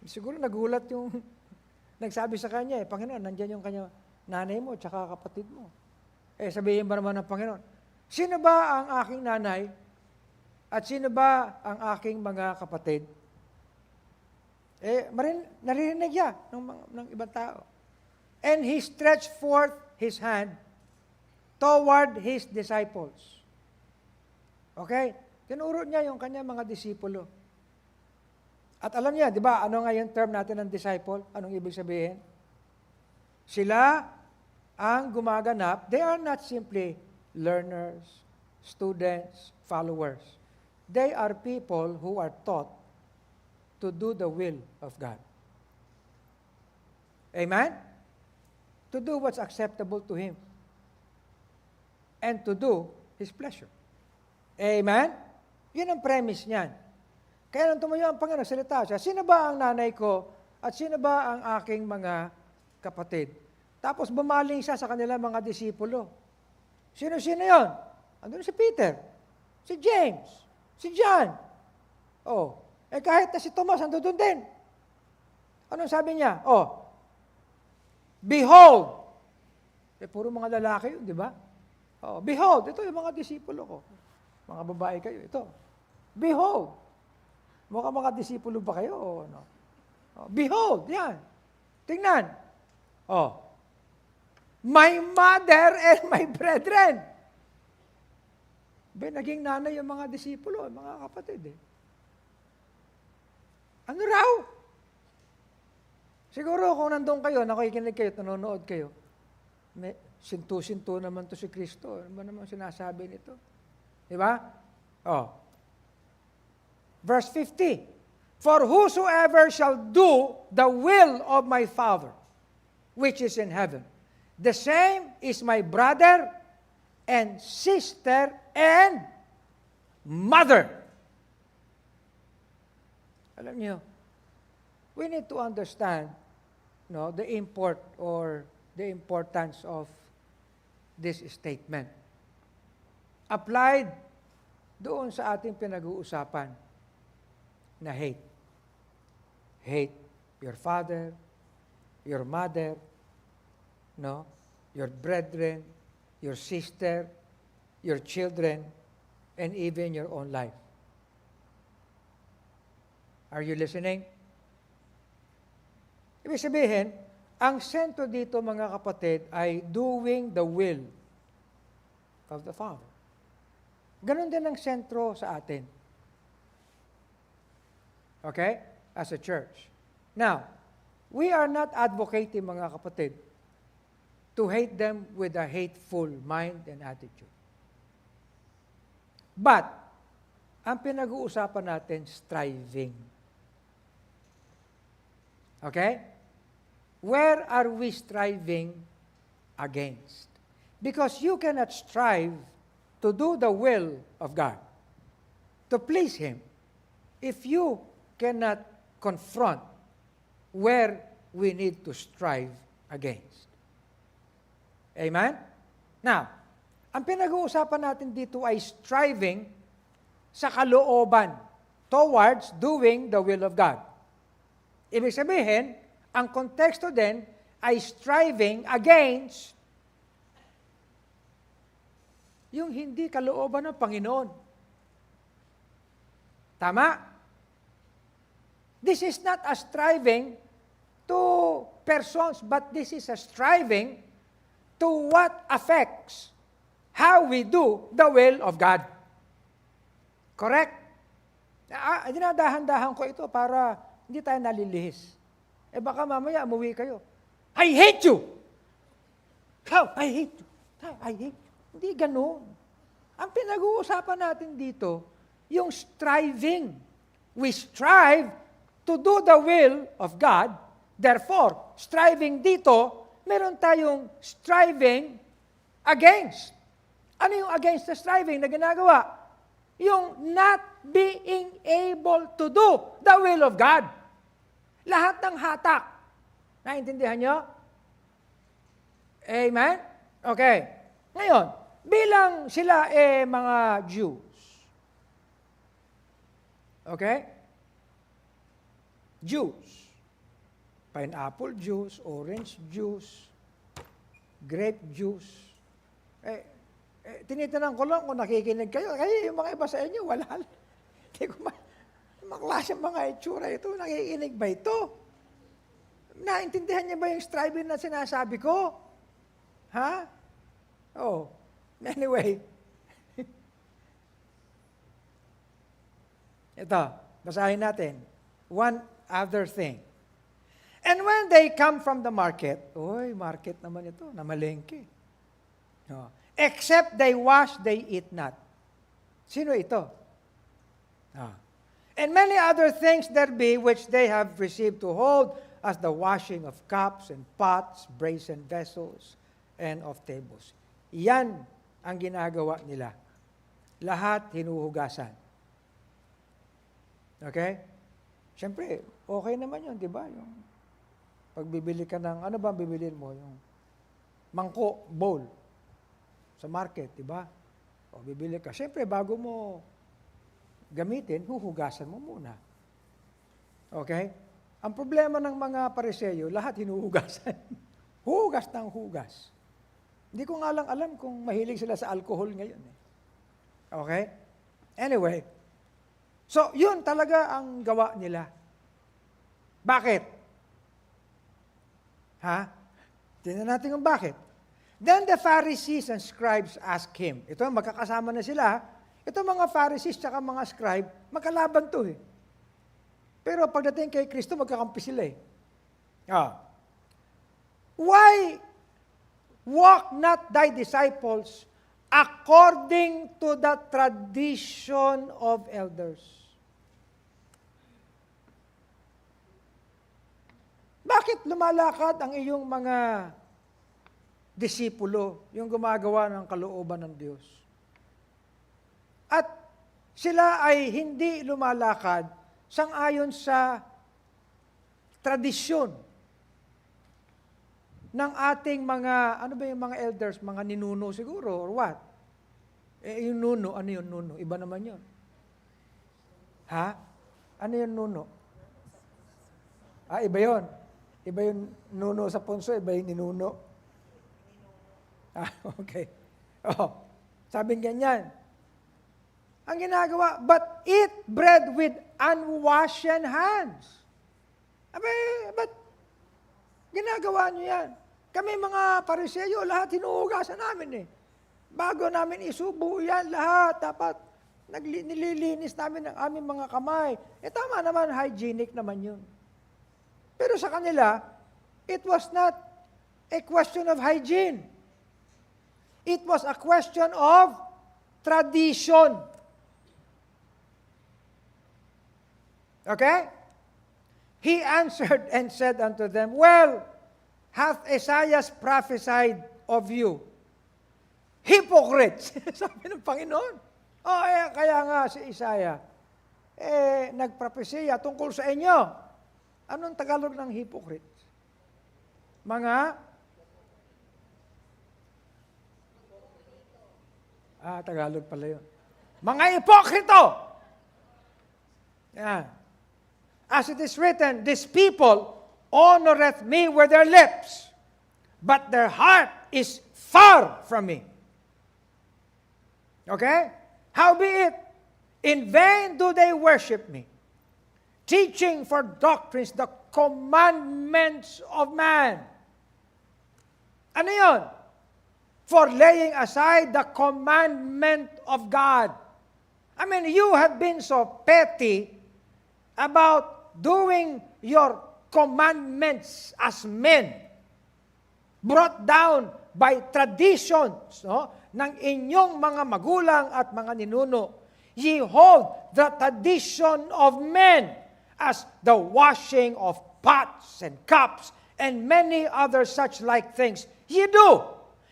Siguro nagulat yung nagsabi sa kanya, Panginoon, nandyan yung kanya nanay mo, tsaka kapatid mo. Sabihin ba naman ng Panginoon, sino ba ang aking nanay at sino ba ang aking mga kapatid? Narinig niya ng ibang tao. And he stretched forth his hand toward his disciples. Okay? Tinuro niya yung kanya mga disipulo. At alam niya, di ba, ano nga yung term natin ng disciple? Anong ibig sabihin? Sila ang gumaganap. They are not simply learners, students, followers. They are people who are taught to do the will of God. Amen? To do what's acceptable to Him. And to do His pleasure. Amen? Yun ang premise niyan. Kaya nang tumayo ang Panginoon, salita siya, sino ba ang nanay ko at sino ba ang aking mga kapatid? Tapos bumaling siya sa kanila mga disipulo. Sino-sino yun? Andun si Peter, si James, si John. Kahit na si Tomas, andun din. Anong sabi niya? Behold. Puro mga lalaki yun, di ba? Behold, ito yung mga disipulo ko. Mga babae kayo, ito. Behold. Mukha mga disipulo ba kayo? No? Behold, yan. Tingnan. My mother and my brethren. Naging nanay yung mga disipulo, mga kapatid. Ano raw? Siguro kung nandun kayo, nakikinig kayo, nanonood kayo, Sintu-sintu naman to si Kristo. Ano ba naman sinasabi nito? Di ba? Oh. Verse 50. For whosoever shall do the will of my Father, which is in heaven, the same is my brother and sister and mother. Alam niyo, we need to understand the import or the importance of this statement. Applied doon sa ating pinag-uusapan na hate. Hate your father, your mother, your brethren, your sister, your children, and even your own life. Are you listening? Ibig sabihin, ang sentro dito mga kapatid ay doing the will of the Father. Ganon din ang sentro sa atin. Okay? As a church. Now, we are not advocating mga kapatid to hate them with a hateful mind and attitude. But, ang pinag-uusapan natin, striving. Okay? Where are we striving against? Because you cannot strive to do the will of God, to please Him, if you cannot confront where we need to strive against. Amen? Now, ang pinag-uusapan natin dito ay striving sa kalooban towards doing the will of God. Ibig sabihin, ang konteksto din ay striving against yung hindi kalooban ng Panginoon. Tama? This is not a striving to persons, but this is a striving to what affects how we do the will of God. Correct? Dinadahan-dahan ko ito para hindi tayo nalilihis. Baka mamaya umuwi kayo. I hate you! How? I hate you. I hate you. Hindi ganun. Ang pinag-uusapan natin dito, yung striving. We strive to do the will of God. Therefore, striving dito, meron tayong striving against. Ano yung against the striving na ginagawa? Yung not being able to do the will of God. Lahat ng hatak. Naintindihan nyo? Amen? Okay. Ngayon, bilang sila mga Jews. Okay? Juice. Pineapple juice, orange juice, grape juice. Tinitanong ko lang kung nakikinig kayo. Kaya yung mga iba sa inyo, wala. Hindi ko maklase mga itsura ito. Nakikinig ba ito? Naintindihan niya ba yung striving na sinasabi ko? Ha? Oh. Anyway. Ito, basahin natin. One other thing. And when they come from the market, market naman ito, namalengke. No. Except they wash, they eat not. Sino ito? And many other things there be which they have received to hold, as the washing of cups and pots, brazen vessels, and of tables. Yan ang ginagawa nila. Lahat hinuhugasan. Okay? Siyempre, okay naman yun, di ba? Yung pagbibili ka ng, ano ba bibilin mo? Yung mangko, bowl, sa market, di ba? O bibili ka. Siyempre, bago mo gamitin, huhugasan mo muna. Okay? Ang problema ng mga Pariseo, lahat hinuhugasan. Hugas ng hugas. Hindi ko nga lang alam kung mahilig sila sa alcohol ngayon. Okay? Anyway, so yun talaga ang gawa nila. Bakit? Ha? Tingnan natin kung bakit. Then the Pharisees and scribes asked him. Ito, magkakasama na sila. Ito mga Pharisees at mga scribe, magkalaban to eh. Pero pagdating kay Kristo, magkakampi sila eh. Why walk not thy disciples according to the tradition of elders. Bakit lumalakad ang iyong mga disipulo, yung gumagawa ng kalooban ng Diyos? At sila ay hindi lumalakad sang-ayon sa tradisyon ng ating mga, ano ba yung mga elders, mga ninuno siguro, or what? Yung nuno, ano yung nuno? Iba naman yun. Ha? Ano yung nuno? Iba yun. Iba yung nuno sa punso, iba yung ninuno. Okay. Sabing ganyan. Ang ginagawa, but eat bread with unwashed hands. But ginagawa nyo yan. Kami mga Pariseyo, lahat hinuhugasan namin eh. Bago namin isubo yan, lahat dapat nililinis namin ang aming mga kamay. Tama naman, hygienic naman yun. Pero sa kanila, it was not a question of hygiene. It was a question of tradition. Okay? He answered and said unto them, well, hath Isaiah prophesied of you? Hypocrites! Sabi ng Panginoon. Kaya nga si Isaiah, nagpropesya tungkol sa inyo. Anong Tagalog ng hypocrites? Tagalog pala yun. Mga hipokrito! Yan. As it is written, this people honoreth me with their lips, but their heart is far from me. Okay? Howbeit, in vain do they worship me, teaching for doctrines the commandments of man. Ano yun? For laying aside the commandment of God. I mean, you have been so petty about doing your commandments as men, brought down by traditions ng inyong mga magulang at mga ninuno. Ye hold the tradition of men as the washing of pots and cups and many other such like things. Ye do.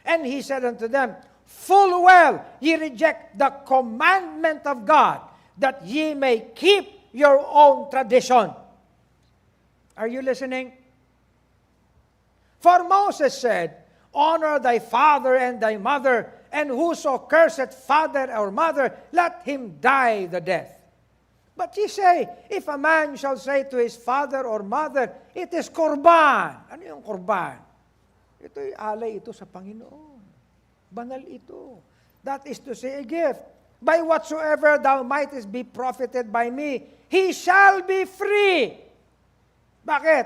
And he said unto them, full well ye reject the commandment of God, that ye may keep your own tradition. Are you listening? For Moses said, honor thy father and thy mother, and whoso curseth father or mother, let him die the death. But ye say, if a man shall say to his father or mother, it is korban. Ano yung korban? Ito'y alay ito sa Panginoon. Banal ito. That is to say, a gift. By whatsoever thou mightest be profited by me, he shall be free. Bakit?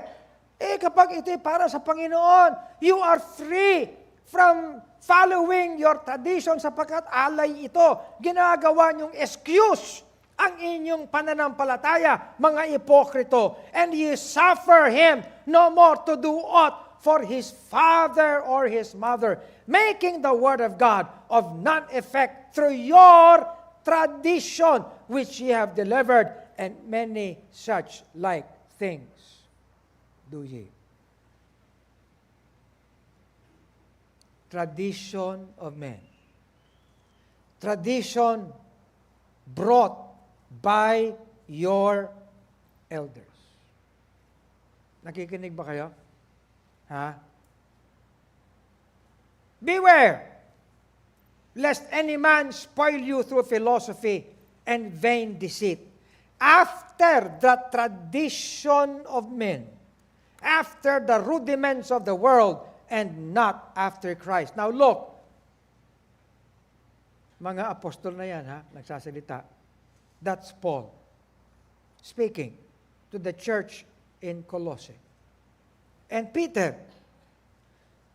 Kapag ito'y para sa Panginoon, you are free from following your tradition sapagkat alay ito. Ginagawa niyong excuse ang inyong pananampalataya, mga ipokrito. And ye suffer him no more to do aught for his father or his mother, making the word of God of none effect through your tradition which ye have delivered, and many such like things do ye. Tradition of men. Tradition brought by your elders. Nakikinig ba kayo? Ha? Beware, lest any man spoil you through philosophy and vain deceit, after the tradition of men, after the rudiments of the world, and not after Christ. Now look, mga apostol na yan, nagsasalita. That's Paul speaking to the church in Colossae. And Peter,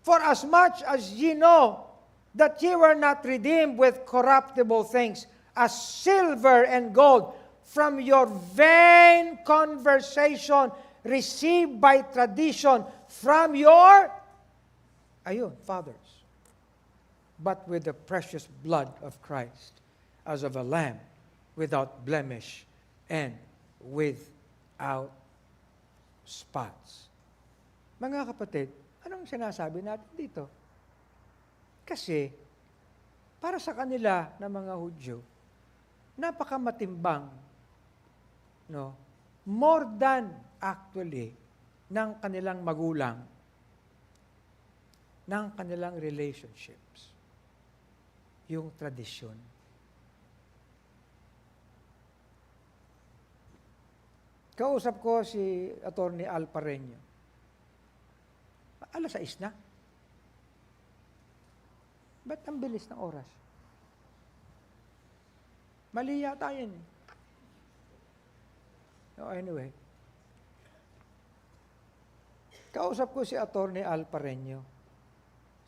for as much as ye know that ye were not redeemed with corruptible things, as silver and gold, from your vain conversation received by tradition from your fathers. but with the precious blood of Christ, as of a lamb, without blemish and without spots. Mga kapatid, anong sinasabi natin dito? Kasi, para sa kanila na mga Hudyo, napakamatimbang, no? More than actually ng kanilang magulang, ng kanilang relationships, yung tradisyon. Kausap ko si Atty. Al Pareño. 6:00 na. Ba't ang bilis ng oras? Mali yata yun. No, anyway. Kausap ko si Atty. Al Pareño.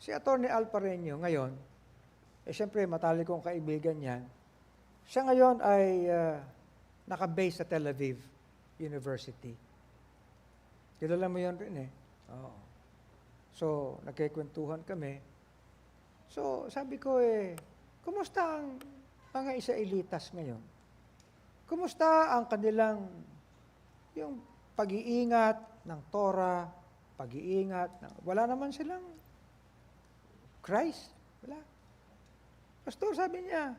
Si Atty. Al Pareño ngayon, siyempre matalik kong kaibigan yan, siya ngayon ay naka-base sa Tel Aviv University. Kilala mo yun rin eh. Oo. So, nagkikwentuhan kami. So, sabi ko kumusta ang mga Israelitas ngayon? Kumusta ang kanilang yung pag-iingat ng Torah, pag-iingat ng wala naman silang Christ. Wala. Pastor, sabi niya,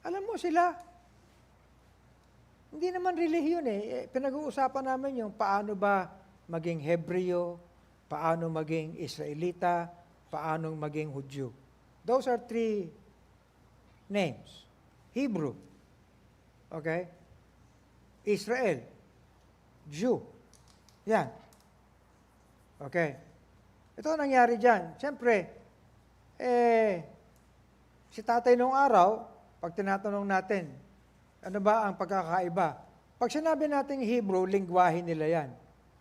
alam mo sila, hindi naman relihiyon pinag-uusapan namin yung paano ba maging Hebreo, paano maging Israelita, paano maging Hudyo. Those are 3 names. Hebrew. Okay? Israel. Jew. Yan. Okay. Ito ang nangyari dyan. Siyempre, si tatay nung araw, pag tinatanong natin, ano ba ang pagkakaiba? Pag sinabi nating Hebrew, lingwahe nila yan.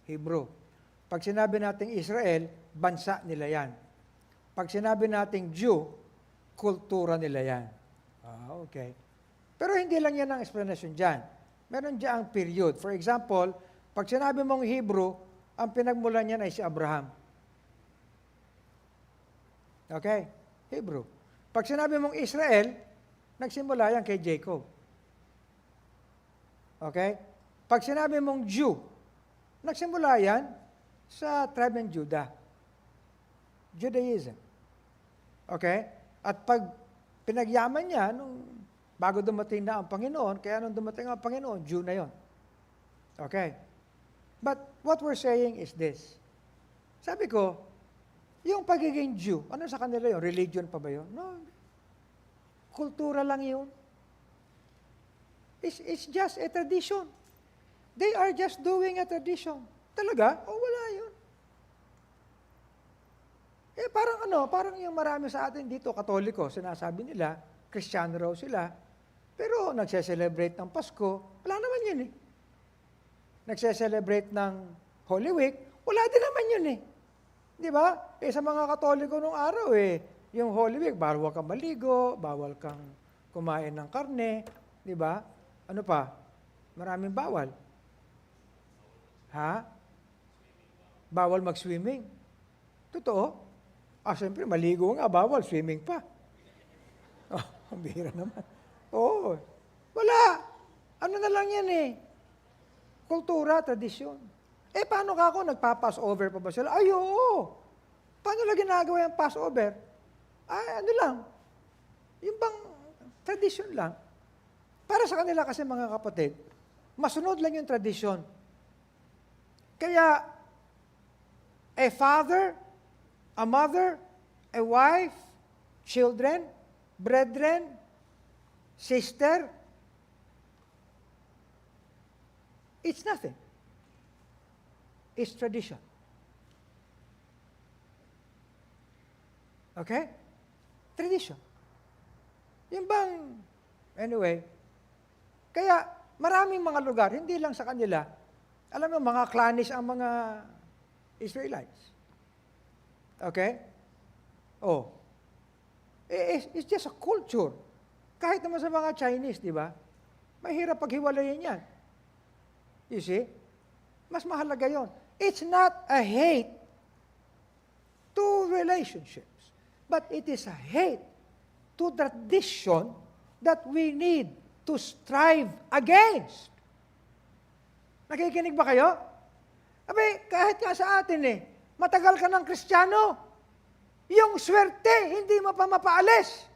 Hebrew. Pag sinabi nating Israel, bansa nila yan. Pag sinabi nating Jew, kultura nila yan. Okay. Pero hindi lang yan ang explanation dyan. Meron dyan ang period. For example, pag sinabi mong Hebrew, ang pinagmulan niyan ay si Abraham. Okay? Hebrew. Pag sinabi mong Israel, nagsimula yan kay Jacob. Okay? Pag sinabi mong Jew, nagsimula yan sa tribe ng Judah. Judaism. Okay? At pag pinagyaman niya, bago dumating na ang Panginoon, kaya nung dumating ang Panginoon, Jew na yon. Okay? But what we're saying is this. Sabi ko, yung pagiging Jew, ano sa kanila yun? Religion pa ba yun? No. Kultura lang yun. It's just a tradition. They are just doing a tradition. Talaga? O wala yun. Parang yung marami sa atin dito, Katoliko, sinasabi nila, Kristiyano raw sila, pero nagse-celebrate ng Pasko, wala naman yun eh. Nagse-celebrate ng Holy Week, wala din naman yun eh. Di ba? Sa mga Katoliko nung araw yung Holy Week, bawal kang maligo, bawal kang kumain ng karne, di ba? Ano pa? Maraming bawal. Ha? Bawal mag-swimming. Totoo? Siyempre, maligo nga, bawal, swimming pa. Ang bihira naman. Oo. Wala. Ano na lang yan kultura, tradisyon. Paano ka ako? Nagpa-Passover pa ba sila? Ay, oo. Paano lang ginagawa yung Passover? Ano lang. Yung bang tradisyon lang. Para sa kanila kasi mga kapatid, masunod lang yung tradisyon. Kaya, a father, a mother, a wife, children, brethren, sister, it's nothing. It's tradition. Okay? Tradition. Yung bang, anyway, kaya maraming mga lugar, hindi lang sa kanila, alam mo, mga clanish ang mga Israelites. Okay? It's just a culture. Kahit naman sa mga Chinese, di ba? Mahirap paghiwalayin yan. You see? Mas mahalaga yon. It's not a hate to relationships, but it is a hate to tradition that we need to strive against. Nakikinig ba kayo? Abay, kahit nga sa atin matagal ka ng Kristiyano, yung swerte, hindi mo pa mapaalis.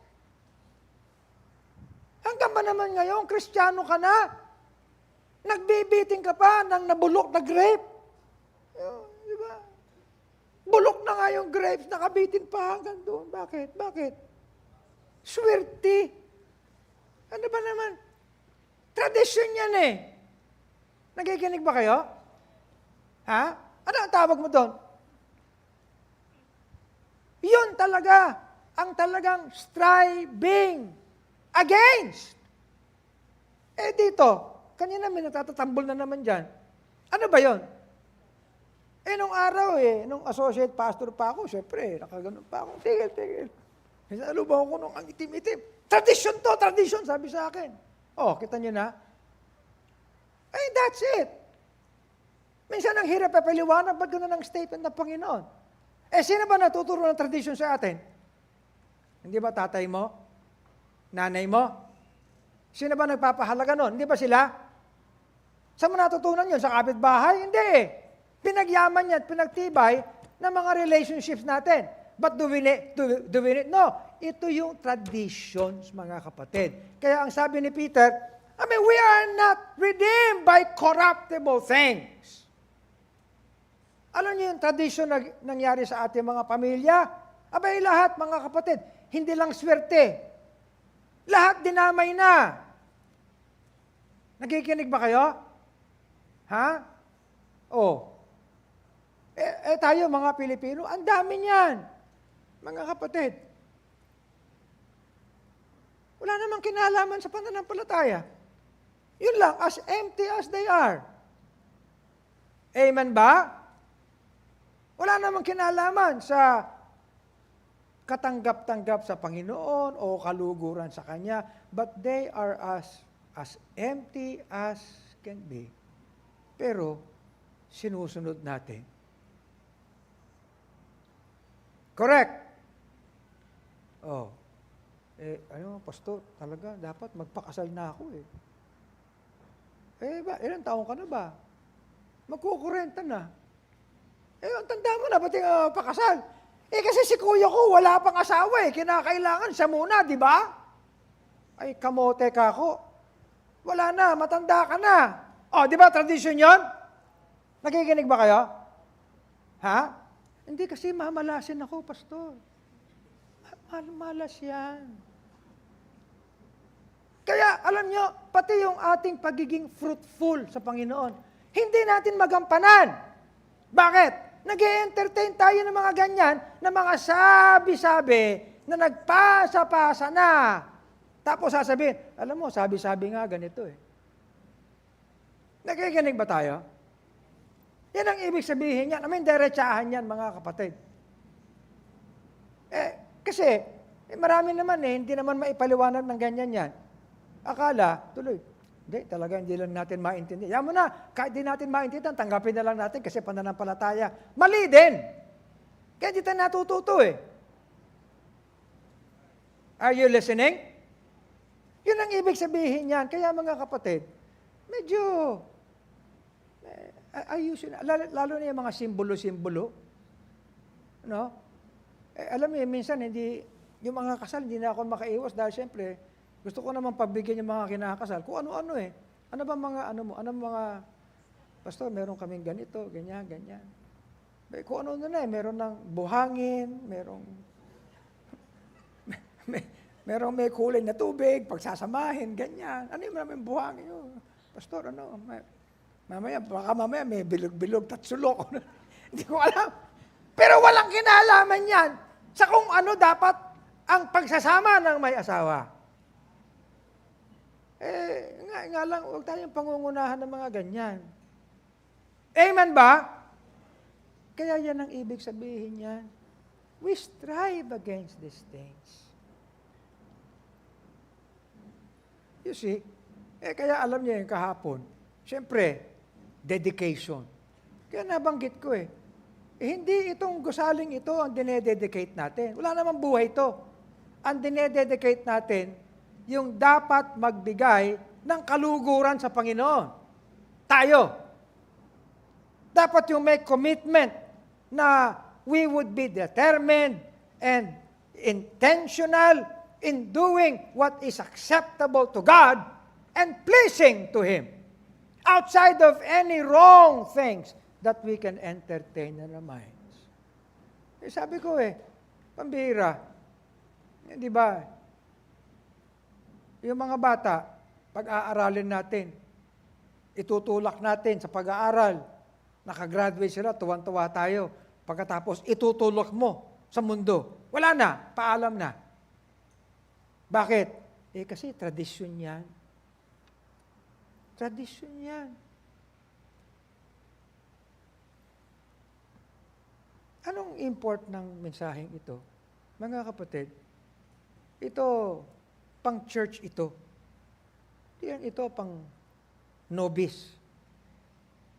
Hanggang ba naman ngayon, Kristiyano ka na? Nagbibiting ka pa ng nabulok na grape. Di ba? Bulok na nga yung grapes, nakabitin pa hanggang doon. Bakit? Bakit? Swerte. Ano ba naman? Tradisyon yan Nakikinig ba kayo? Ha? Ano ang tawag mo doon? Yun talaga, ang talagang striving against. Dito, kanina may natatatambol na naman dyan. Ano ba yun? Nung araw nung associate pastor pa ako, syempre, nakaganon pa ako. Tigil. Ano ba ako nung ang itim-itim? Tradition to, tradition, sabi sa akin. Kita nyo na? That's it. Minsan ang hirap papaliwanag, ba't gano'n ang statement ng Panginoon? Sino ba natuturo ng tradition sa atin? Hindi ba tatay mo? Nanay mo? Sino ba nagpapahalaga nun? Hindi ba sila? Saan mo natutunan yun? Sa kapitbahay? Hindi Pinagyaman niya at pinagtibay ng mga relationships natin. But do we need? No. Ito yung traditions, mga kapatid. Kaya ang sabi ni Peter, we are not redeemed by corruptible things. Alam niyo yung tradition na nangyari sa ating mga pamilya? Lahat, mga kapatid, hindi lang swerte. Lahat dinamay na. Nakikinig ba kayo? Ha? Tayo mga Pilipino, ang dami niyan. Mga kapatid. Wala namang kinalaman sa pananampalataya. Yun lang, as empty as they are. Amen ba? Wala namang kinalaman sa katanggap-tanggap sa Panginoon o kaluguran sa Kanya, but they are as empty as can be. Pero, sinusunod natin. Correct. Pastor, talaga, dapat magpakasal na ako ilang taon ka na ba? Magkukurenta na. Ang tanda mo na, pati pakasal. Kasi si kuya ko, wala pang asawa kinakailangan siya muna, di ba? Kamote ka ako. Wala na, matanda ka na. Di ba, tradisyon yon? Nakikinig ba kayo? Ha? Hindi kasi mamalasin ako, pastor. Malas yan. Kaya, alam nyo, pati yung ating pagiging fruitful sa Panginoon, hindi natin magampanan. Bakit? Nag-entertain tayo ng mga ganyan, na mga sabi-sabi, na nagpasa-pasa na. Tapos sasabihin, alam mo, sabi-sabi nga ganito Nakikinig ba tayo? Yan ang ibig sabihin yan. Diretsahan yan, mga kapatid. Kasi, marami naman hindi naman maipaliwanag ng ganyan yan. Akala, tuloy, hindi lang natin maintindihan. Yan mo na, kahit di natin maintindihan, tanggapin na lang natin kasi pananampalataya. Mali din. Kaya di tayo natututo Are you listening? Yun ang ibig sabihin yan. Kaya mga kapatid, medyo, ayusin, lalo na yung mga simbolo-simbolo. Alam mo minsan yung mga kasal, hindi na ako makaiwas dahil siyempre, gusto ko naman pagbigyan yung mga kinakasal. Kung ano-ano Ano ba mga, pastor, meron kaming ganito, ganyan. Kung ano na meron ng buhangin, merong may kulay na tubig, pagsasamahin, ganyan. Ano yung maraming buhangin yun? Pastor, mamaya may bilog-bilog, tatsulok. Hindi ko alam. Pero walang kinalaman yan sa kung ano dapat ang pagsasama ng may asawa. Nga lang, huwag tayong pangungunahan ng mga ganyan. Amen ba? Kaya yan ang ibig sabihin yan. We strive against these things. You see? Kaya alam niyo yung kahapon, siyempre, dedication. Kaya nabanggit ko hindi itong gusaling ito ang dinededicate natin. Wala namang buhay ito. ang dinededicate natin yung dapat magbigay ng kaluguran sa Panginoon. Tayo. Dapat yung may commitment na we would be determined and intentional in doing what is acceptable to God and pleasing to Him. Outside of any wrong things that we can entertain in our minds. Sabi ko pambihira. Di ba? Yung mga bata, pag-aaralin natin, itutulak natin sa pag-aaral, nakagraduate sila, tuwan-tuwa tayo. Pagkatapos, itutulak mo sa mundo. Wala na, paalam na. Bakit? Kasi tradisyon yan. Tradisyon yan. Anong import ng mensaheng ito? Mga kapatid, ito, pang church ito. Yan, ito pang novice.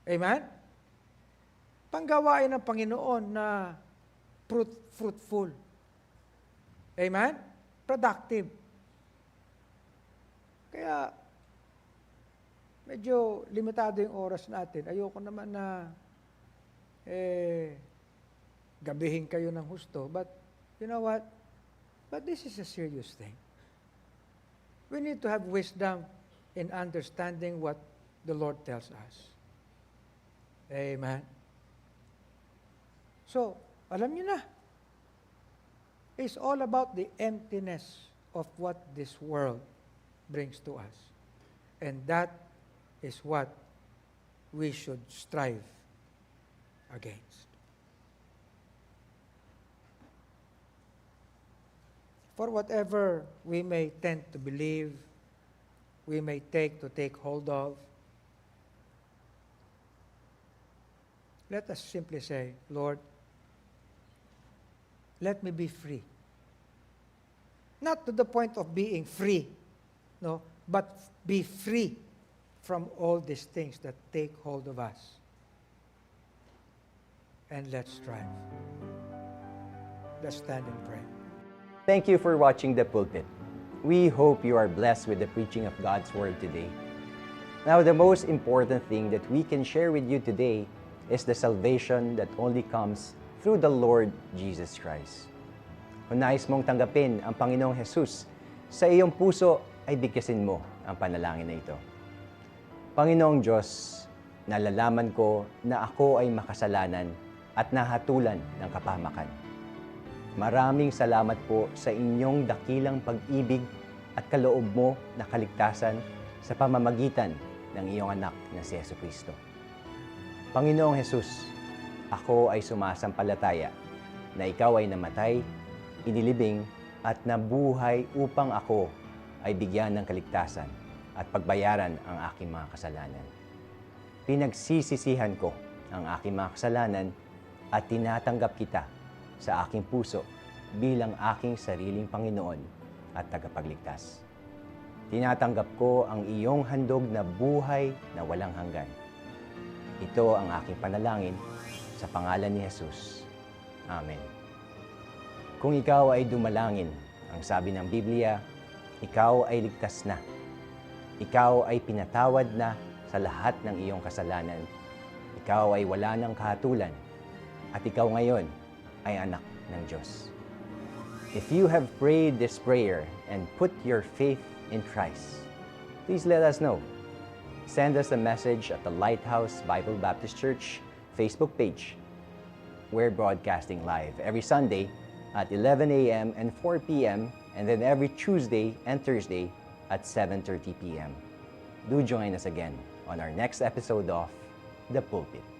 Amen? Panggawain ng Panginoon na fruitful. Amen? Productive. Kaya, medyo limitado yung oras natin. Ayoko naman na gabihin kayo ng husto. But, you know what? But this is a serious thing. We need to have wisdom in understanding what the Lord tells us. Amen. So, alam niyo na. It's all about the emptiness of what this world brings to us. And that is what we should strive against. For whatever we may tend to believe, we may take hold of, let us simply say, Lord, let me be free. Not to the point of being free, no, but be free from all these things that take hold of us. And let's strive. Let's stand and pray. Thank you for watching The Pulpit. We hope you are blessed with the preaching of God's Word today. Now, the most important thing that we can share with you today is the salvation that only comes through the Lord Jesus Christ. Kung nais mong tanggapin ang Panginoong Jesus sa iyong puso, ay bigkasin mo ang panalangin na ito. Panginoong Diyos, nalalaman ko na ako ay makasalanan at nahatulan ng kapahamakan. Maraming salamat po sa inyong dakilang pag-ibig at kaloob mo na kaligtasan sa pamamagitan ng iyong anak na si Jesucristo. Panginoong Jesus, ako ay sumasampalataya na ikaw ay namatay, inilibing at nabuhay upang ako ay bigyan ng kaligtasan at pagbayaran ang aking mga kasalanan. Pinagsisisihan ko ang aking mga kasalanan at tinatanggap kita sa aking puso bilang aking sariling Panginoon at tagapagligtas. Tinatanggap ko ang iyong handog na buhay na walang hanggan. Ito ang aking panalangin sa pangalan ni Jesus. Amen. Kung ikaw ay dumalangin, ang sabi ng Biblia, ikaw ay ligtas na. Ikaw ay pinatawad na sa lahat ng iyong kasalanan. Ikaw ay wala ng kahatulan. At ikaw ngayon ay anak ng Diyos. If you have prayed this prayer and put your faith in Christ, please let us know. Send us a message at the Lighthouse Bible Baptist Church Facebook page. We're broadcasting live every Sunday at 11 a.m. and 4 p.m. and then every Tuesday and Thursday at 7:30 p.m. Do join us again on our next episode of The Pulpit.